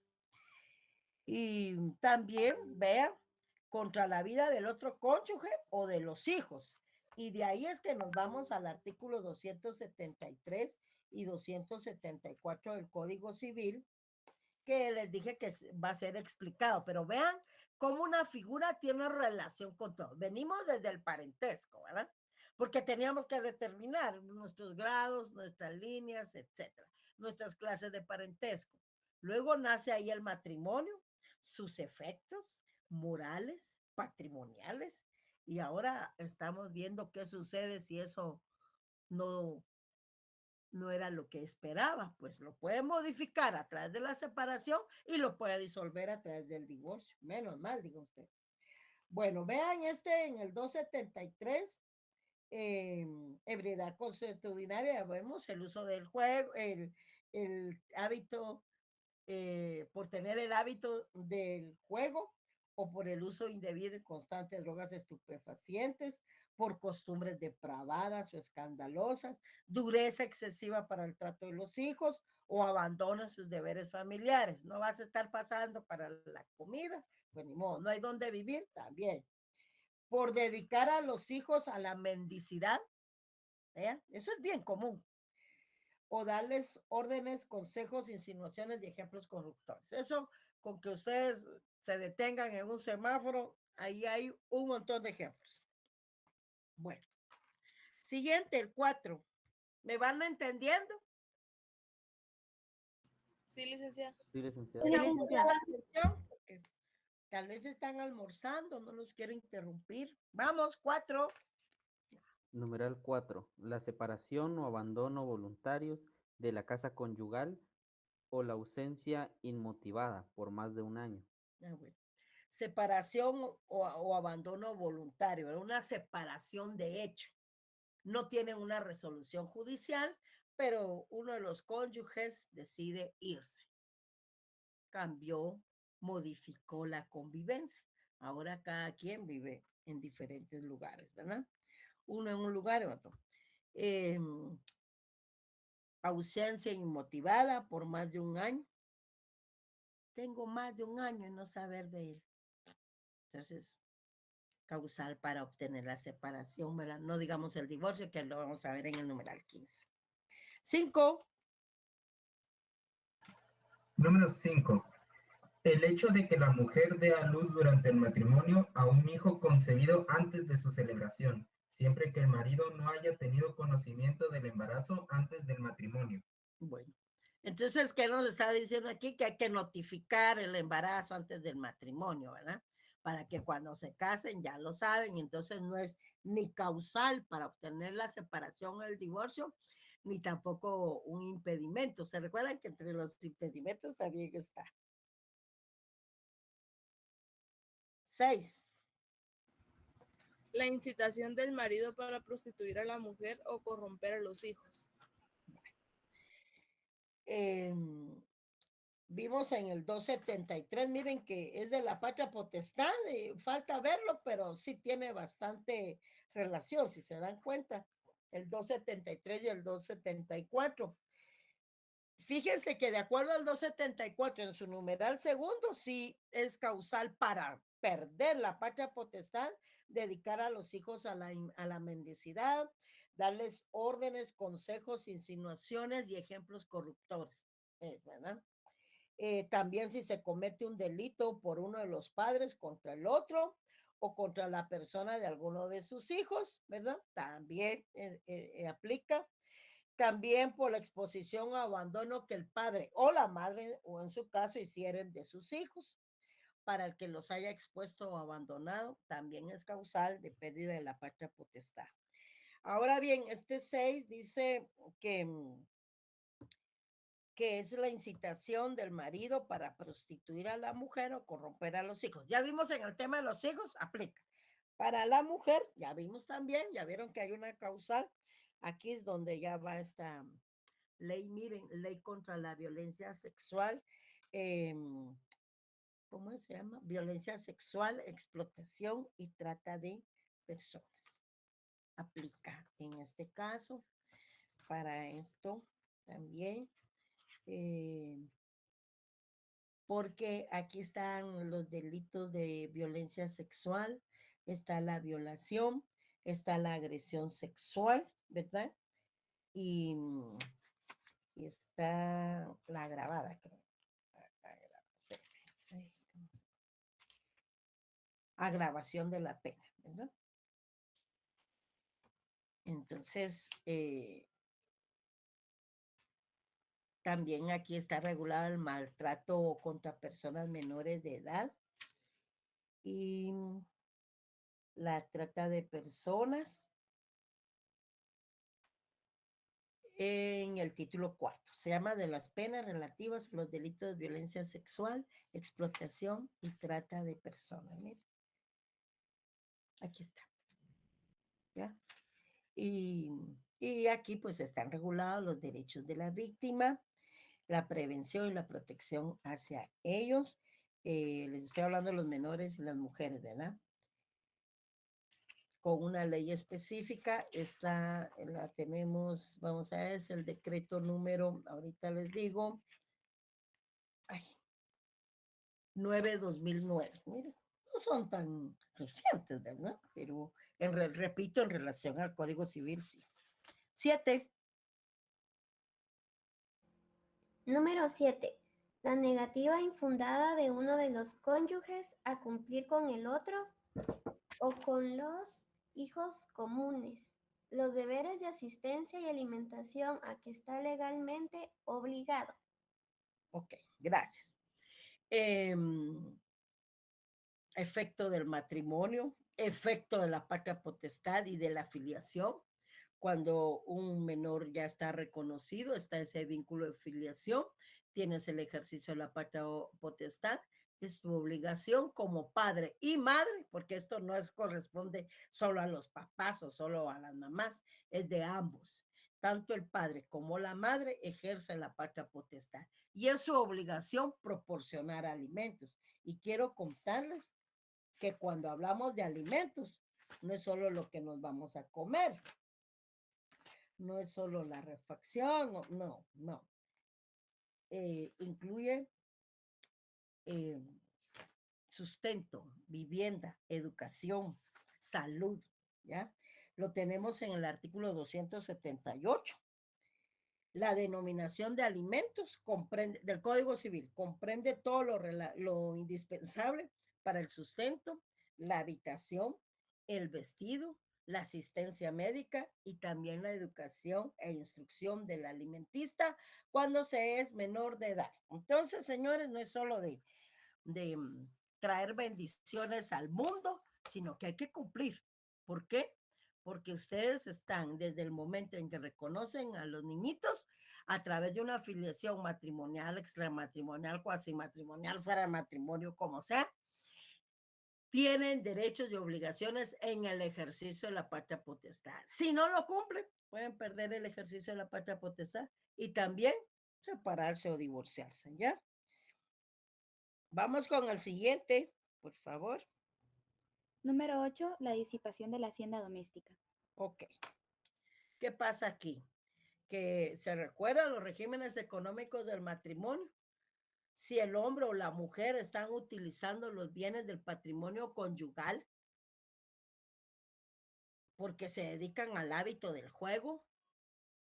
Y también, vea, contra la vida del otro cónyuge o de los hijos. Y de ahí es que nos vamos al artículo 273 y 274 del Código Civil, que les dije que va a ser explicado, pero vean cómo una figura tiene relación con todo. Venimos desde el parentesco, ¿verdad? Porque teníamos que determinar nuestros grados, nuestras líneas, etcétera, nuestras clases de parentesco. Luego nace ahí el matrimonio, sus efectos morales, patrimoniales, y ahora estamos viendo qué sucede si eso no era lo que esperaba, pues lo puede modificar a través de la separación y lo puede disolver a través del divorcio. Menos mal, diga usted. Bueno, vean en el 273, ebriedad consuetudinaria, vemos el uso del juego, el hábito, por tener el hábito del juego o por el uso indebido y constante de drogas estupefacientes, por costumbres depravadas o escandalosas, dureza excesiva para el trato de los hijos o abandono sus deberes familiares. No vas a estar pasando para la comida, pues ni modo, no hay dónde vivir también. Por dedicar a los hijos a la mendicidad, ¿eh? Eso es bien común. O darles órdenes, consejos, insinuaciones y ejemplos corruptores. Eso, con que ustedes se detengan en un semáforo, ahí hay un montón de ejemplos. Bueno, siguiente, el 4. ¿Me van entendiendo? Sí, licenciada. Sí, licenciada. Sí, licenciada. Atención, porque Tal vez están almorzando, no los quiero interrumpir. Vamos, 4. Numeral 4. La separación o abandono voluntarios de la casa conyugal o la ausencia inmotivada por más de un año. Bueno. Separación o abandono voluntario, era una separación de hecho. No tienen una resolución judicial, pero uno de los cónyuges decide irse. Cambió, modificó la convivencia. Ahora cada quien vive en diferentes lugares, ¿verdad? Uno en un lugar y otro. Ausencia inmotivada por más de un año. Tengo más de un año en no saber de él. Entonces, causal para obtener la separación, ¿verdad? No digamos el divorcio, que lo vamos a ver en el numeral 15. 5. Número 5. El hecho de que la mujer dé a luz durante el matrimonio a un hijo concebido antes de su celebración, siempre que el marido no haya tenido conocimiento del embarazo antes del matrimonio. Bueno, entonces, ¿qué nos está diciendo aquí? Que hay que notificar el embarazo antes del matrimonio, ¿verdad? Para que cuando se casen ya lo saben, entonces no es ni causal para obtener la separación o el divorcio, ni tampoco un impedimento. ¿Se recuerdan que entre los impedimentos también está? 6. La incitación del marido para prostituir a la mujer o corromper a los hijos. Vimos en el 273, miren que es de la patria potestad, falta verlo, pero sí tiene bastante relación, si se dan cuenta, el 273 y el 274. Fíjense que de acuerdo al 274, en su numeral segundo, sí es causal para perder la patria potestad, dedicar a los hijos a la mendicidad, darles órdenes, consejos, insinuaciones y ejemplos corruptores. Es verdad. También si se comete un delito por uno de los padres contra el otro o contra la persona de alguno de sus hijos, ¿verdad? También aplica. También por la exposición o abandono que el padre o la madre, o en su caso, hicieren de sus hijos. Para el que los haya expuesto o abandonado, también es causal de pérdida de la patria potestad. Ahora bien, este 6 dice que es la incitación del marido para prostituir a la mujer o corromper a los hijos. Ya vimos en el tema de los hijos, aplica. Para la mujer, ya vimos también, ya vieron que hay una causal. Aquí es donde ya va esta ley, miren, ley contra la violencia sexual. ¿Cómo se llama? Violencia sexual, explotación y trata de personas. Aplica en este caso. Para esto también. Porque aquí están los delitos de violencia sexual, está la violación, está la agresión sexual, ¿verdad? Y está la agravada, creo. Agravación de la pena, ¿verdad? Entonces, también aquí está regulado el maltrato contra personas menores de edad y la trata de personas en el título 4. Se llama de las penas relativas a los delitos de violencia sexual, explotación y trata de personas. Miren. Aquí está. ¿Ya? Y aquí pues están regulados los derechos de la víctima, la prevención y la protección hacia ellos. Les estoy hablando de los menores y las mujeres, ¿verdad? Con una ley específica, esta la tenemos, vamos a ver, es el decreto número, ahorita les digo, 9/2009. Miren, no son tan recientes, ¿verdad? Pero, repito, en relación al Código Civil, sí. 7. Número 7. La negativa infundada de uno de los cónyuges a cumplir con el otro o con los hijos comunes los deberes de asistencia y alimentación a que está legalmente obligado. Ok, gracias. efecto del matrimonio, efecto de la patria potestad y de la filiación. Cuando un menor ya está reconocido, está ese vínculo de filiación, tienes el ejercicio de la patria potestad, es tu obligación como padre y madre, porque esto no es corresponde solo a los papás o solo a las mamás, es de ambos. Tanto el padre como la madre ejercen la patria potestad y es su obligación proporcionar alimentos. Y quiero contarles que cuando hablamos de alimentos, no es solo lo que nos vamos a comer, no es solo la refacción, no. Incluye eh, sustento, vivienda, educación, salud, ¿ya? Lo tenemos en el artículo 278. La denominación de alimentos comprende, del Código Civil comprende todo lo indispensable para el sustento, la habitación, el vestido, la asistencia médica y también la educación e instrucción del alimentista cuando se es menor de edad. Entonces, señores, no es solo de traer bendiciones al mundo, sino que hay que cumplir. ¿Por qué? Porque ustedes están desde el momento en que reconocen a los niñitos a través de una afiliación matrimonial, extramatrimonial, cuasi matrimonial, fuera de matrimonio, como sea, tienen derechos y obligaciones en el ejercicio de la patria potestad. Si no lo cumplen, pueden perder el ejercicio de la patria potestad y también separarse o divorciarse, ¿ya? Vamos con el siguiente, por favor. Número 8, la disipación de la hacienda doméstica. Ok. ¿Qué pasa aquí? Que se recuerdan los regímenes económicos del matrimonio. Si el hombre o la mujer están utilizando los bienes del patrimonio conyugal porque se dedican al hábito del juego,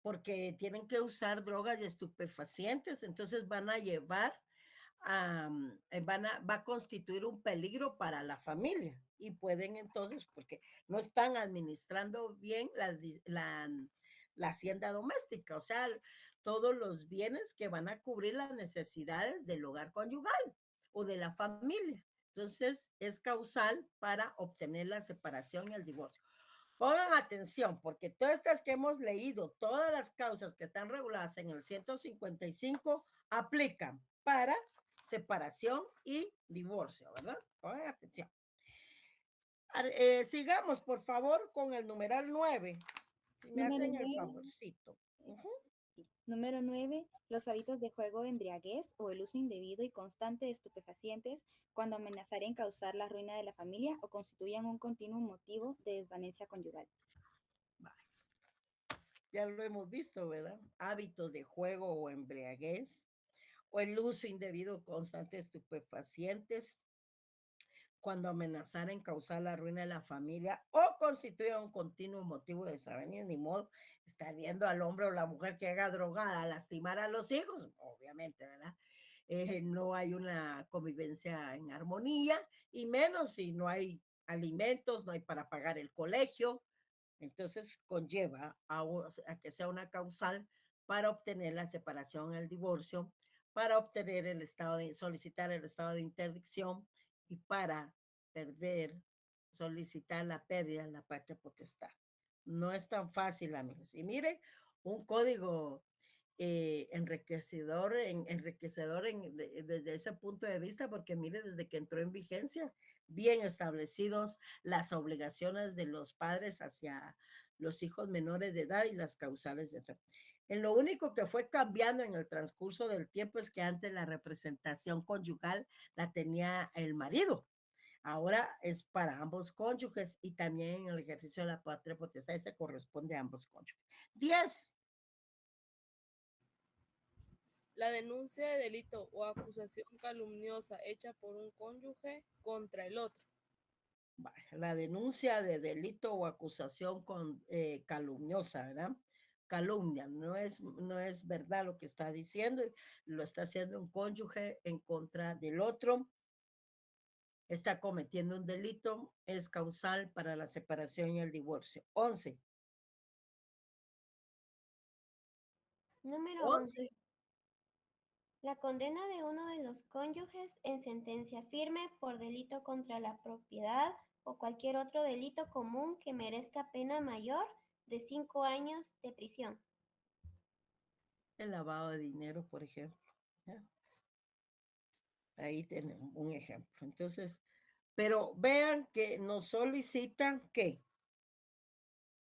porque tienen que usar drogas y estupefacientes, entonces van a llevar va a constituir un peligro para la familia y pueden entonces, porque no están administrando bien la hacienda doméstica, o sea, todos los bienes que van a cubrir las necesidades del hogar conyugal o de la familia. Entonces, es causal para obtener la separación y el divorcio. Pongan atención, porque todas estas que hemos leído, todas las causas que están reguladas en el 155 aplican para separación y divorcio, ¿verdad? Pongan atención. Sigamos, por favor, con el numeral 9. Si me Número hacen el 9. favorcito. Número 9, los hábitos de juego de embriaguez o el uso indebido y constante de estupefacientes cuando amenazarían causar la ruina de la familia o constituyan un continuo motivo de desvanencia conyugal. Ya lo hemos visto, ¿verdad? Hábitos de juego o embriaguez o el uso indebido constante de estupefacientes cuando amenazaren causar la ruina de la familia o constituya un continuo motivo de desavenir, ni modo estar viendo al hombre o la mujer que haga drogada lastimar a los hijos, obviamente, ¿verdad? No hay una convivencia en armonía y menos si no hay alimentos, no hay para pagar el colegio, entonces conlleva a que sea una causal para obtener la separación, el divorcio, para obtener el estado de solicitar el estado de interdicción y para solicitar la pérdida de la patria potestad. No es tan fácil, amigos. Y mire, un código enriquecedor, desde ese punto de vista, porque mire, desde que entró en vigencia, bien establecidos las obligaciones de los padres hacia los hijos menores de edad y las causales de en lo único que fue cambiando en el transcurso del tiempo es que antes la representación conyugal la tenía el marido. Ahora es para ambos cónyuges y también en el ejercicio de la patria potestad se corresponde a ambos cónyuges. 10. La denuncia de delito o acusación calumniosa hecha por un cónyuge contra el otro. La denuncia de delito o acusación calumniosa, ¿verdad? Calumnia, no es verdad lo que está diciendo, lo está haciendo un cónyuge en contra del otro, está cometiendo un delito, es causal para la separación y el divorcio. 11. Número 11. La condena de uno de los cónyuges en sentencia firme por delito contra la propiedad o cualquier otro delito común que merezca pena mayor de 5 años de prisión. El lavado de dinero, por ejemplo. ¿Ya? Ahí tenemos un ejemplo. Entonces, pero vean que nos solicitan ¿qué?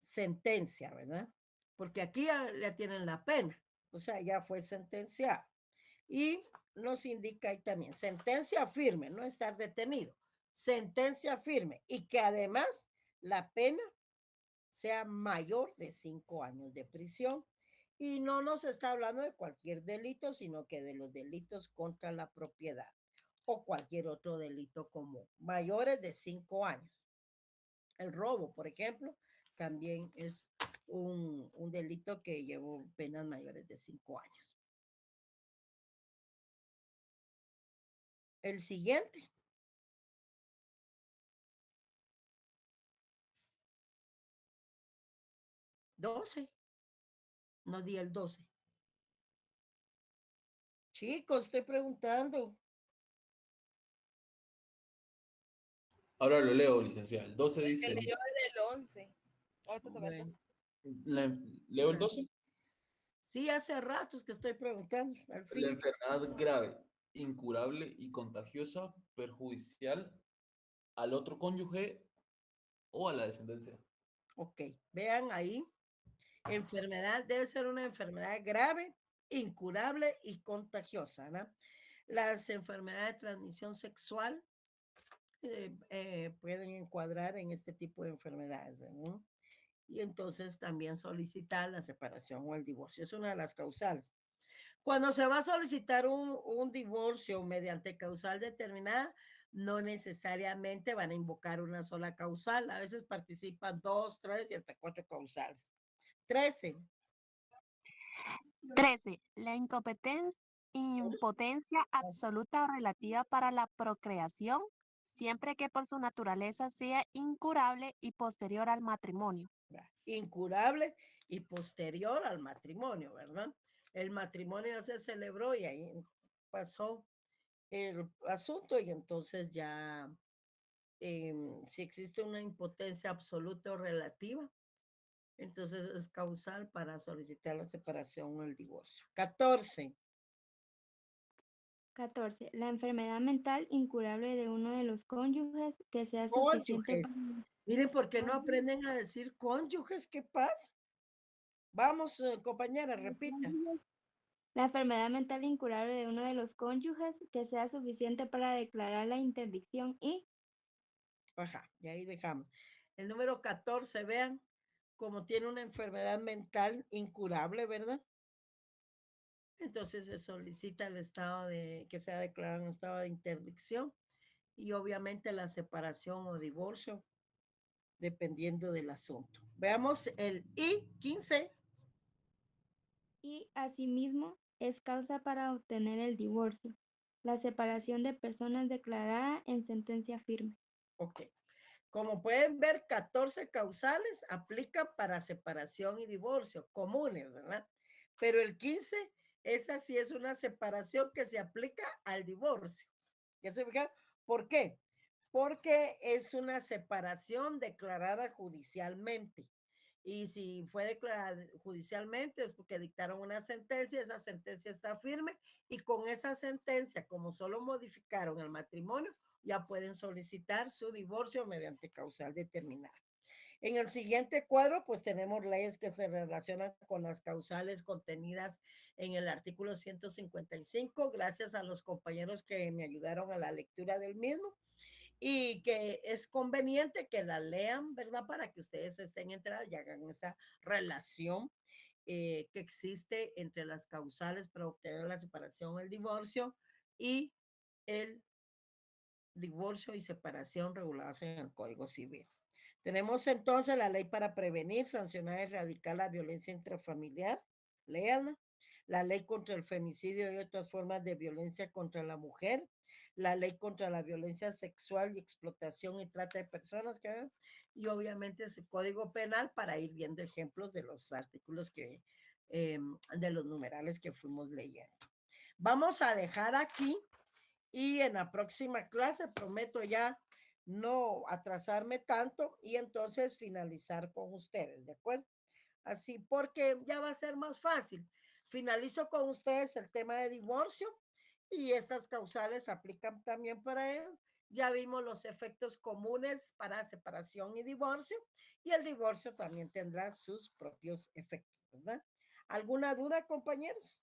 Sentencia, ¿verdad? Porque aquí ya tienen la pena, o sea, ya fue sentenciado. Y nos indica ahí también, sentencia firme, no estar detenido, sentencia firme y que además la pena sea mayor de 5 años de prisión. Y no nos está hablando de cualquier delito, sino que de los delitos contra la propiedad o cualquier otro delito común, mayores de 5 años. El robo, por ejemplo, también es un delito que llevó penas mayores de 5 años. El siguiente. ¿12? No di el 12. Chicos, estoy preguntando. Ahora lo leo, licenciada. El 12 Que dice, leyó el 11. Ahorita toca el Bueno, 12. ¿leo el 12? sí, hace ratos que estoy preguntando. Al La fin. enfermedad grave, incurable y contagiosa, perjudicial al otro cónyuge o a la descendencia. Ok, vean ahí. Enfermedad debe ser una enfermedad grave, incurable y contagiosa, ¿no? Las enfermedades de transmisión sexual pueden encuadrar en este tipo de enfermedades, ¿no? Y entonces también solicitar la separación o el divorcio. Es una de las causales. Cuando se va a solicitar un divorcio mediante causal determinada, no necesariamente van a invocar una sola causal. A veces participan 2, 3 y hasta 4 causales. 13. 13. La impotencia absoluta o relativa para la procreación, siempre que por su naturaleza sea incurable y posterior al matrimonio. Incurable y posterior al matrimonio, ¿verdad? El matrimonio ya se celebró y ahí pasó el asunto y entonces ya si existe una impotencia absoluta o relativa, entonces es causal para solicitar la separación o el divorcio. 14. 14. La enfermedad mental incurable de uno de los cónyuges que sea suficiente Cónyuges. Miren, ¿por qué no aprenden a decir cónyuges? ¿Qué pasa? Vamos, compañera, repita. La enfermedad mental incurable de uno de los cónyuges que sea suficiente para declarar la interdicción y... Ajá, y ahí dejamos. El número 14, vean, como tiene una enfermedad mental incurable, ¿verdad? Entonces se solicita el estado de, que sea declarado un estado de interdicción y obviamente la separación o divorcio, dependiendo del asunto. Veamos el I-15. Y asimismo es causa para obtener el divorcio, la separación de personas declarada en sentencia firme. Ok. Como pueden ver, 14 causales aplican para separación y divorcio, comunes, ¿verdad? Pero el 15, esa sí es una separación que se aplica al divorcio. ¿Ya se fijan? ¿Por qué? Porque es una separación declarada judicialmente. Y si fue declarada judicialmente es porque dictaron una sentencia, esa sentencia está firme y con esa sentencia, como solo modificaron el matrimonio, ya pueden solicitar su divorcio mediante causal determinada. En el siguiente cuadro, pues tenemos leyes que se relacionan con las causales contenidas en el artículo 155, gracias a los compañeros que me ayudaron a la lectura del mismo y que es conveniente que la lean, ¿verdad? Para que ustedes estén enterados y hagan esa relación que existe entre las causales para obtener la separación o el divorcio y el divorcio y separación regulados en el Código Civil. Tenemos entonces la ley para prevenir, sancionar y erradicar la violencia intrafamiliar, léanla, la ley contra el femicidio y otras formas de violencia contra la mujer, la ley contra la violencia sexual y explotación y trata de personas, y obviamente ese código penal para ir viendo ejemplos de los artículos que, de los numerales que fuimos leyendo. Vamos a dejar aquí y en la próxima clase prometo ya no atrasarme tanto y entonces finalizar con ustedes, ¿de acuerdo? Así, porque ya va a ser más fácil. Finalizo con ustedes el tema de divorcio y estas causales aplican también para ellos. Ya vimos los efectos comunes para separación y divorcio y el divorcio también tendrá sus propios efectos, ¿verdad? ¿Alguna duda, compañeros?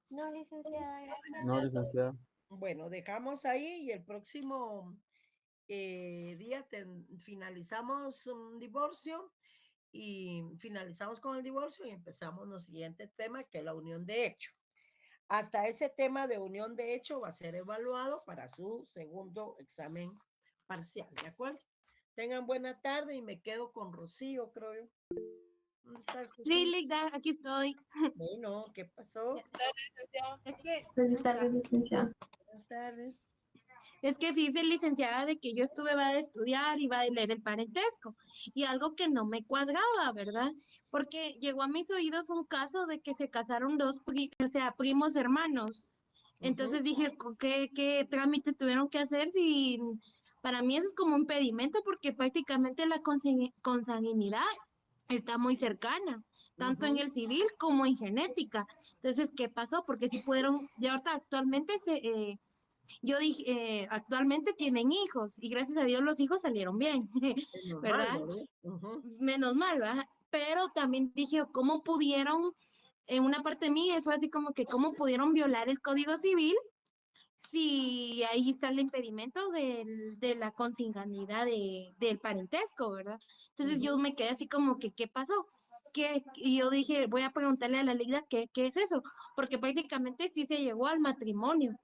No, licenciada, gracias. No, licenciada. Bueno, dejamos ahí y el próximo día finalizamos un divorcio y finalizamos con el divorcio y empezamos el siguiente tema que es la unión de hecho. Hasta ese tema de unión de hecho va a ser evaluado para su segundo examen parcial, ¿de acuerdo? Tengan buena tarde y me quedo con Rocío, creo yo. ¿Dónde estás, Sí, Rocío? Ligda, aquí estoy. Bueno, ¿qué pasó? Es que, Buenas tardes, licenciada. Buenas tardes. es que fíjese, licenciada, de que yo estuve va a estudiar y va a leer el parentesco y algo que no me cuadraba, ¿verdad? Porque llegó a mis oídos un caso de que se casaron dos, o sea, primos hermanos. Entonces dije, ¿qué trámites tuvieron que hacer? Si para mí eso es como un impedimento porque prácticamente la consanguinidad está muy cercana, tanto en el civil como en genética. Entonces, ¿qué pasó? Porque si fueron, ya ahorita actualmente yo dije, actualmente tienen hijos y gracias a Dios los hijos salieron bien, ¿verdad? Menos mal, ¿verdad? Pero también dije, ¿cómo pudieron, en una parte mía fue así como que, ¿cómo pudieron violar el Código Civil si ahí está el impedimento de la consanguinidad del parentesco, ¿verdad? Entonces yo me quedé así como que, ¿qué pasó? Y yo dije, voy a preguntarle a la Liga qué es eso, porque prácticamente sí se llegó al matrimonio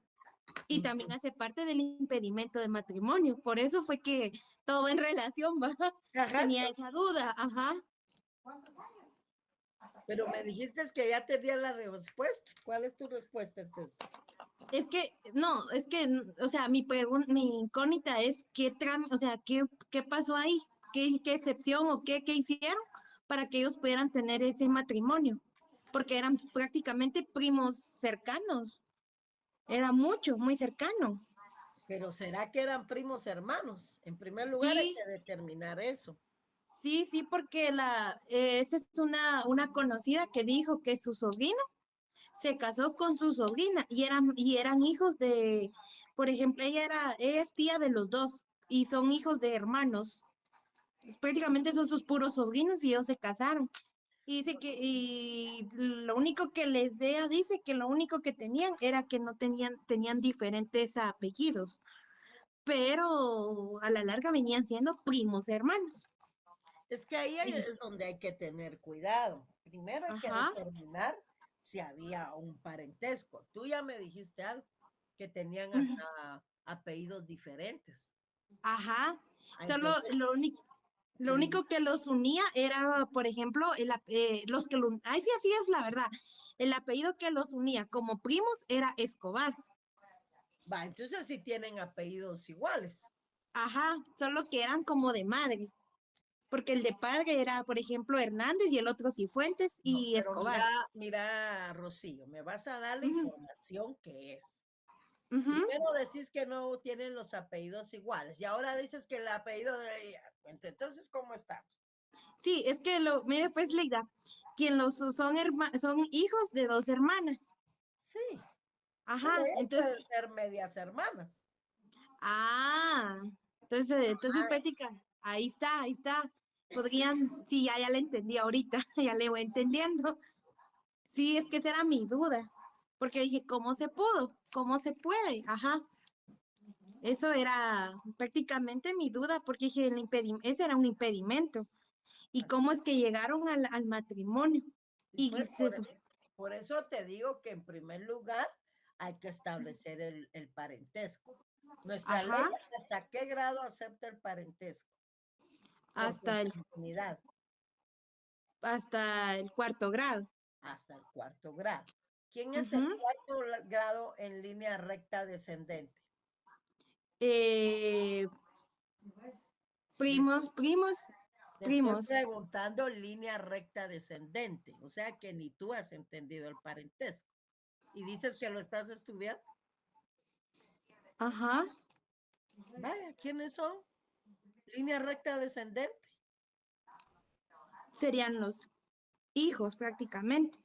y también hace parte del impedimento de matrimonio. Por eso fue que todo en relación, ¿va? Tenía esa duda, ajá. Pero me dijiste que ya tenía la respuesta. ¿Cuál es tu respuesta entonces? Es que, no, es que, o sea, mi incógnita es o sea, ¿qué pasó ahí? ¿Qué excepción o qué hicieron para que ellos pudieran tener ese matrimonio? Porque eran prácticamente primos cercanos. Era mucho, muy cercano. Pero ¿será que eran primos hermanos? En primer lugar hay que determinar eso. Sí, porque esa es una conocida que dijo que su sobrino se casó con su sobrina y eran hijos de, por ejemplo, ella es tía de los dos y son hijos de hermanos. Prácticamente son sus puros sobrinos y ellos se casaron. Y dice y lo único que dice que lo único que tenían era que no tenían diferentes apellidos, pero a la larga venían siendo primos hermanos. Es que ahí es donde hay que tener cuidado. Primero hay que determinar si había un parentesco. Tú ya me dijiste algo, que tenían hasta apellidos diferentes. Ajá. Entonces, lo único que los unía era, por ejemplo, los que sí, así es la verdad. El apellido que los unía como primos era Escobar. Va, entonces sí tienen apellidos iguales. Ajá, solo que eran como de madre. Porque el de padre era, por ejemplo, Hernández y el otro Cifuentes y Escobar. Mira, Rocío, me vas a dar la información que es. Primero decís que no tienen los apellidos iguales y ahora dices que el apellido de ella. Entonces, ¿cómo estamos? Sí, es que mire pues, Leida, quien son hijos de dos hermanas. Sí. Ajá, entonces pueden ser medias hermanas. Entonces práctica, ahí está. Podrían, sí, ya le entendí ahorita, ya le voy entendiendo. Sí, es que esa era mi duda, porque dije, ¿cómo se pudo? ¿Cómo se puede? Ajá. Eso era prácticamente mi duda, porque dije, ese era un impedimento. ¿Y cómo es que llegaron al matrimonio? Por eso te digo que en primer lugar hay que establecer el parentesco. Nuestra ley, ¿hasta qué grado acepta el parentesco? Hasta el 4º grado. Hasta el 4º grado. ¿Quién es el 4º grado en línea recta descendente? Primos. Te estoy primos. preguntando línea recta descendente, o sea que ni tú has entendido el parentesco. Y dices que lo estás estudiando. Ajá. Vaya, ¿quiénes son? Línea recta descendente. Serían los hijos prácticamente.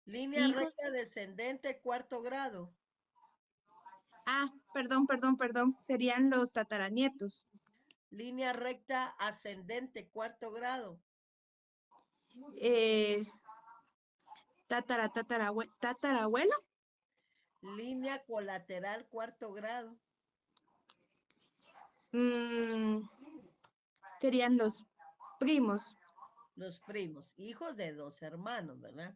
Línea Hijos. recta descendente, cuarto grado. Ah, perdón. Serían los tataranietos. Línea recta ascendente, cuarto grado. Tatarabuelo. Línea colateral, cuarto grado. Serían los primos. Los primos, hijos de dos hermanos, ¿verdad?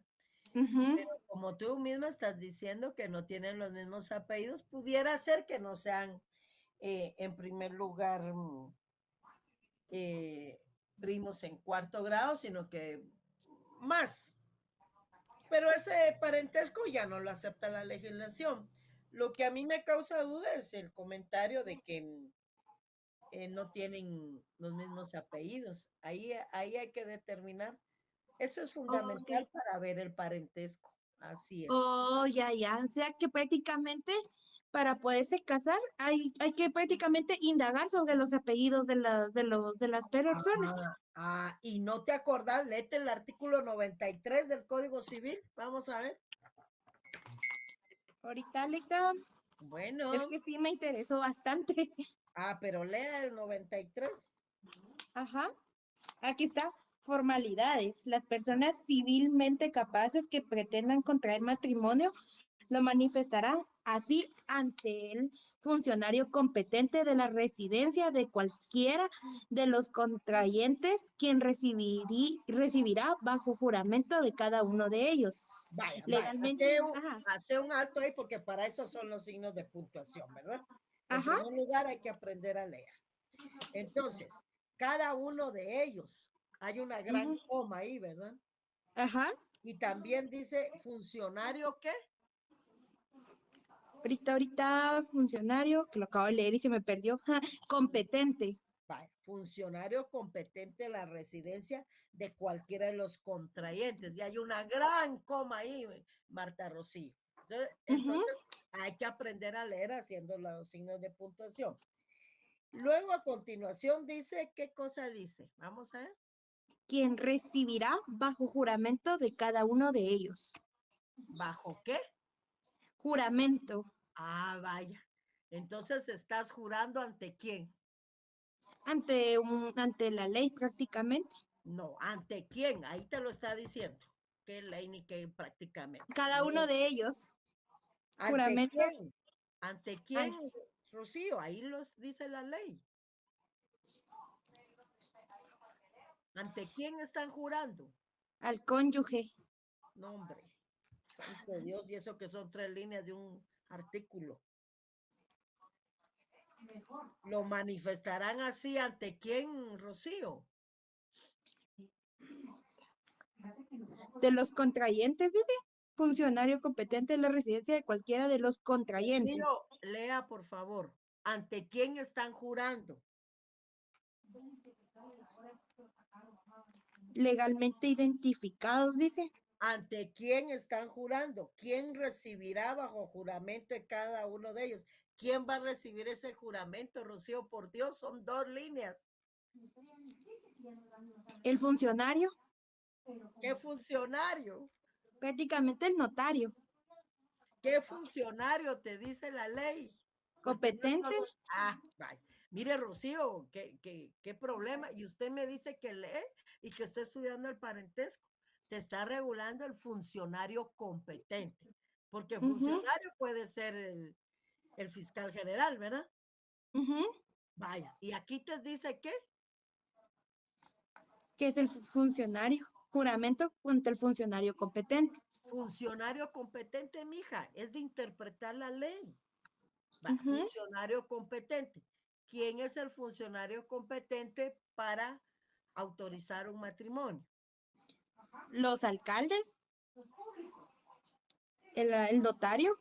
Ujú. Pero como tú misma estás diciendo que no tienen los mismos apellidos, pudiera ser que no sean, en primer lugar, primos en cuarto grado, sino que más. Pero ese parentesco ya no lo acepta la legislación. Lo que a mí me causa duda es el comentario de que no tienen los mismos apellidos. Ahí hay que determinar. Eso es fundamental Ok. para ver el parentesco. Así es. Oh, ya. O sea que prácticamente para poderse casar hay que prácticamente indagar sobre los apellidos de las personas. Y no te acordás, léete el artículo 93 del Código Civil. Vamos a ver. Ahorita, Bueno. es que sí me interesó bastante. Pero lea el 93. Ajá. Aquí está. Formalidades. Las personas civilmente capaces que pretendan contraer matrimonio lo manifestarán así ante el funcionario competente de la residencia de cualquiera de los contrayentes, quien recibirá bajo juramento de cada uno de ellos. Vaya, legalmente. hace un alto ahí porque para eso son los signos de puntuación, ¿verdad? En Ajá. primer lugar hay que aprender a leer. Entonces, cada uno de ellos, hay una gran coma ahí, ¿verdad? Ajá. Y también dice funcionario, ¿qué? Ahorita, funcionario, que lo acabo de leer y se me perdió. Competente. Vaya, funcionario competente de la residencia de cualquiera de los contrayentes. Y hay una gran coma ahí, Marta Rocío. Entonces hay que aprender a leer haciendo los signos de puntuación. Luego a continuación dice, ¿qué cosa dice? Vamos a ver. Quien recibirá bajo juramento de cada uno de ellos. ¿Bajo qué? Juramento. Vaya. Entonces estás jurando ¿ante quién? Ante la ley prácticamente. No, ¿ante quién? Ahí te lo está diciendo. ¿Qué ley ni qué prácticamente? Cada uno de ellos. ¿Ante Juramento. quién? ¿Ante quién, Rocío? Ahí los dice la ley. ¿Ante quién están jurando? Al cónyuge. No, hombre. Santo Dios, y eso que son 3 líneas de un artículo. ¿Lo manifestarán así ante quién, Rocío? De los contrayentes, dice. Funcionario competente de la residencia de cualquiera de los contrayentes. Rocío, lea, por favor. ¿Ante quién están jurando? Legalmente identificados, dice. ¿Ante quién están jurando? ¿Quién recibirá bajo juramento de cada uno de ellos? ¿Quién va a recibir ese juramento, Rocío? Por Dios, son 2 líneas. El funcionario. ¿Qué funcionario? Prácticamente el notario. ¿Qué funcionario te dice la ley? Competente. Vaya. Mire, Rocío, ¿qué problema? Y usted me dice que lee y que está estudiando el parentesco. Te está regulando el funcionario competente. Porque funcionario puede ser el fiscal general, ¿verdad? Vaya. ¿Y aquí te dice qué? ¿Qué es el funcionario? Juramento contra el funcionario competente. Funcionario competente, mija, es de interpretar la ley. Funcionario competente. ¿Quién es el funcionario competente para autorizar un matrimonio? Los alcaldes. El notario.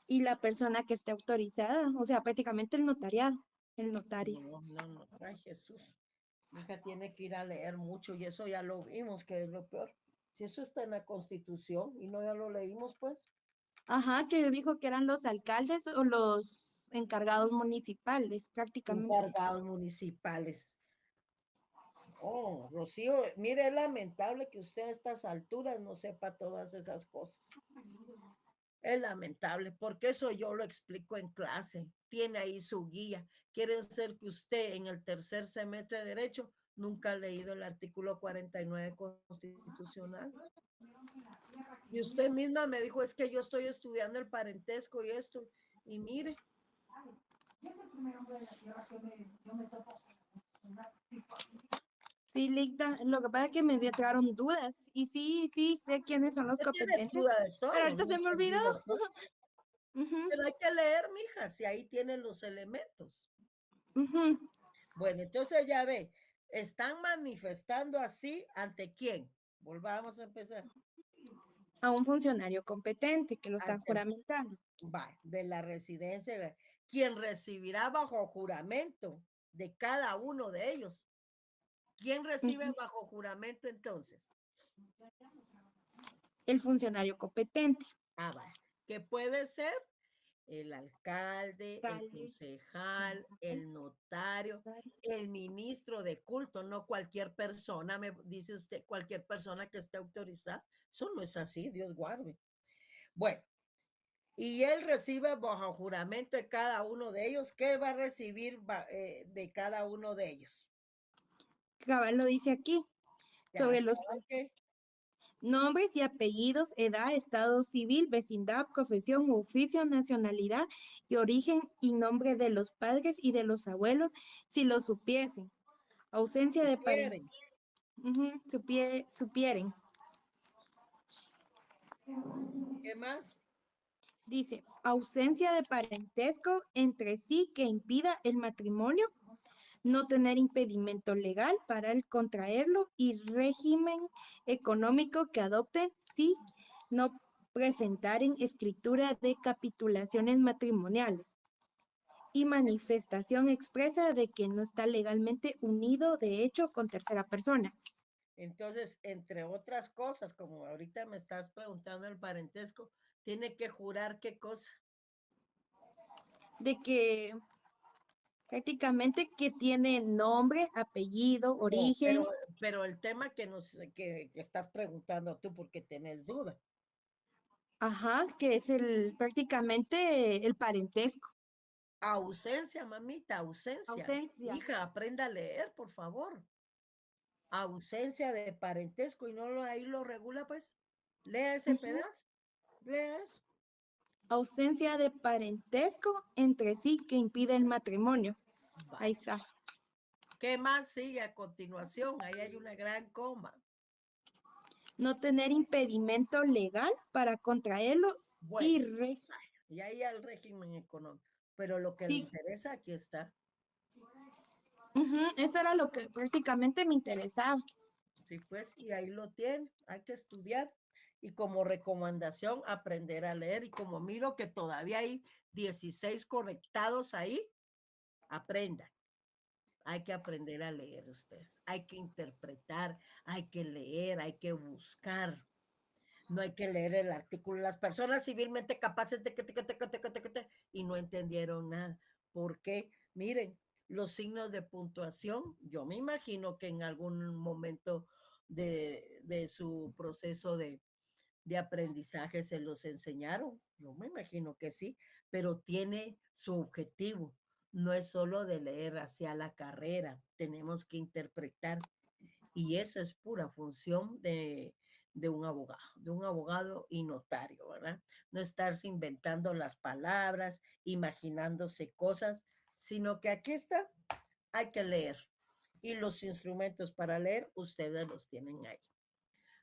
y la persona que esté autorizada, o sea, prácticamente el notariado, el notario. No, ay Jesús. Mi hija tiene que ir a leer mucho y eso ya lo vimos, que es lo peor. Si eso está en la Constitución y no ya lo leímos, pues. Ajá, que dijo que eran los alcaldes o los encargados municipales, prácticamente. Encargados municipales. Oh, Rocío, mire, es lamentable que usted a estas alturas no sepa todas esas cosas. Es lamentable, porque eso yo lo explico en clase. Tiene ahí su guía. Quiere ser que usted en el tercer semestre de Derecho nunca ha leído el artículo 49 constitucional. Y usted misma me dijo, es que yo estoy estudiando el parentesco y esto. Y mire. Sí, Licta, lo que pasa es que me quedaron dudas. Y sí, sé quiénes son los Usted tiene competentes. duda de todo. Pero ahorita ¿no? se me olvidó. Ujú, Pero hay que leer, mija, si ahí tienen los elementos. ujú. Bueno, entonces ya ve, están manifestando así ante quién. Volvamos a empezar. A un funcionario competente que lo están Ante- juramentando. Va, de la residencia, quien recibirá bajo juramento de cada uno de ellos. ¿Quién recibe Ujú. bajo juramento entonces? El funcionario competente. Ah, va, que puede ser el alcalde, el Alcalde, concejal, el notario, el ministro de culto, no cualquier persona, me dice usted, cualquier persona que esté autorizada. Eso no es así, Dios guarde. Bueno, y él recibe bajo juramento de cada uno de ellos. ¿Qué va a recibir de cada uno de ellos? Cabal lo dice aquí. Sobre los ¿Qué? nombres y apellidos, edad, estado civil, vecindad, profesión, oficio, nacionalidad y origen y nombre de los padres y de los abuelos, si lo supiesen. Ausencia de parentesco. Supieren. ¿Qué más? Dice, ausencia de parentesco entre sí que impida el matrimonio, no tener impedimento legal para el contraerlo y régimen económico que adopten si no presentaren escritura de capitulaciones matrimoniales y manifestación expresa de que no está legalmente unido de hecho con tercera persona. Entonces, entre otras cosas, como ahorita me estás preguntando el parentesco, tiene que jurar qué cosa. De que prácticamente que tiene nombre, apellido, origen. No, pero el tema que estás preguntando tú porque tenés duda. Ajá, que es prácticamente el parentesco. Ausencia, mamita, ausencia. Hija, aprenda a leer, por favor. Ausencia de parentesco y no ahí lo regula, pues. Lea ese pedazo. Lea eso. Ausencia de parentesco entre sí que impide el matrimonio. Ahí está. ¿Qué más sigue a continuación? Ahí hay una gran coma. No tener impedimento legal para contraerlo y ahí el régimen económico. Pero lo que le interesa, aquí está. Eso era lo que prácticamente me interesaba. Sí, pues, y ahí lo tiene. Hay que estudiar. Y como recomendación, aprender a leer. Y como miro que todavía hay 16 conectados ahí, aprendan. Hay que aprender a leer ustedes. Hay que interpretar, hay que leer, hay que buscar. No hay que leer el artículo. Las personas civilmente capaces de y no entendieron nada. ¿Por qué? Miren, los signos de puntuación, yo me imagino que en algún momento de su proceso de aprendizaje se los enseñaron. Yo me imagino que sí, pero tiene su objetivo. No es solo de leer hacia la carrera, tenemos que interpretar. Y eso es pura función de un abogado y notario, ¿verdad? No estarse inventando las palabras, imaginándose cosas, sino que aquí está, hay que leer. Y los instrumentos para leer, ustedes los tienen ahí.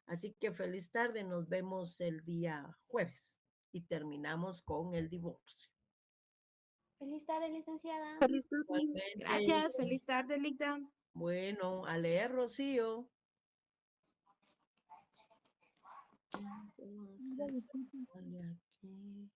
Así que feliz tarde, nos vemos el día jueves y terminamos con el divorcio. Feliz tarde, licenciada. Feliz tarde. Gracias, feliz tarde, Licta. Bueno, a leer, Rocío. Entonces, aquí.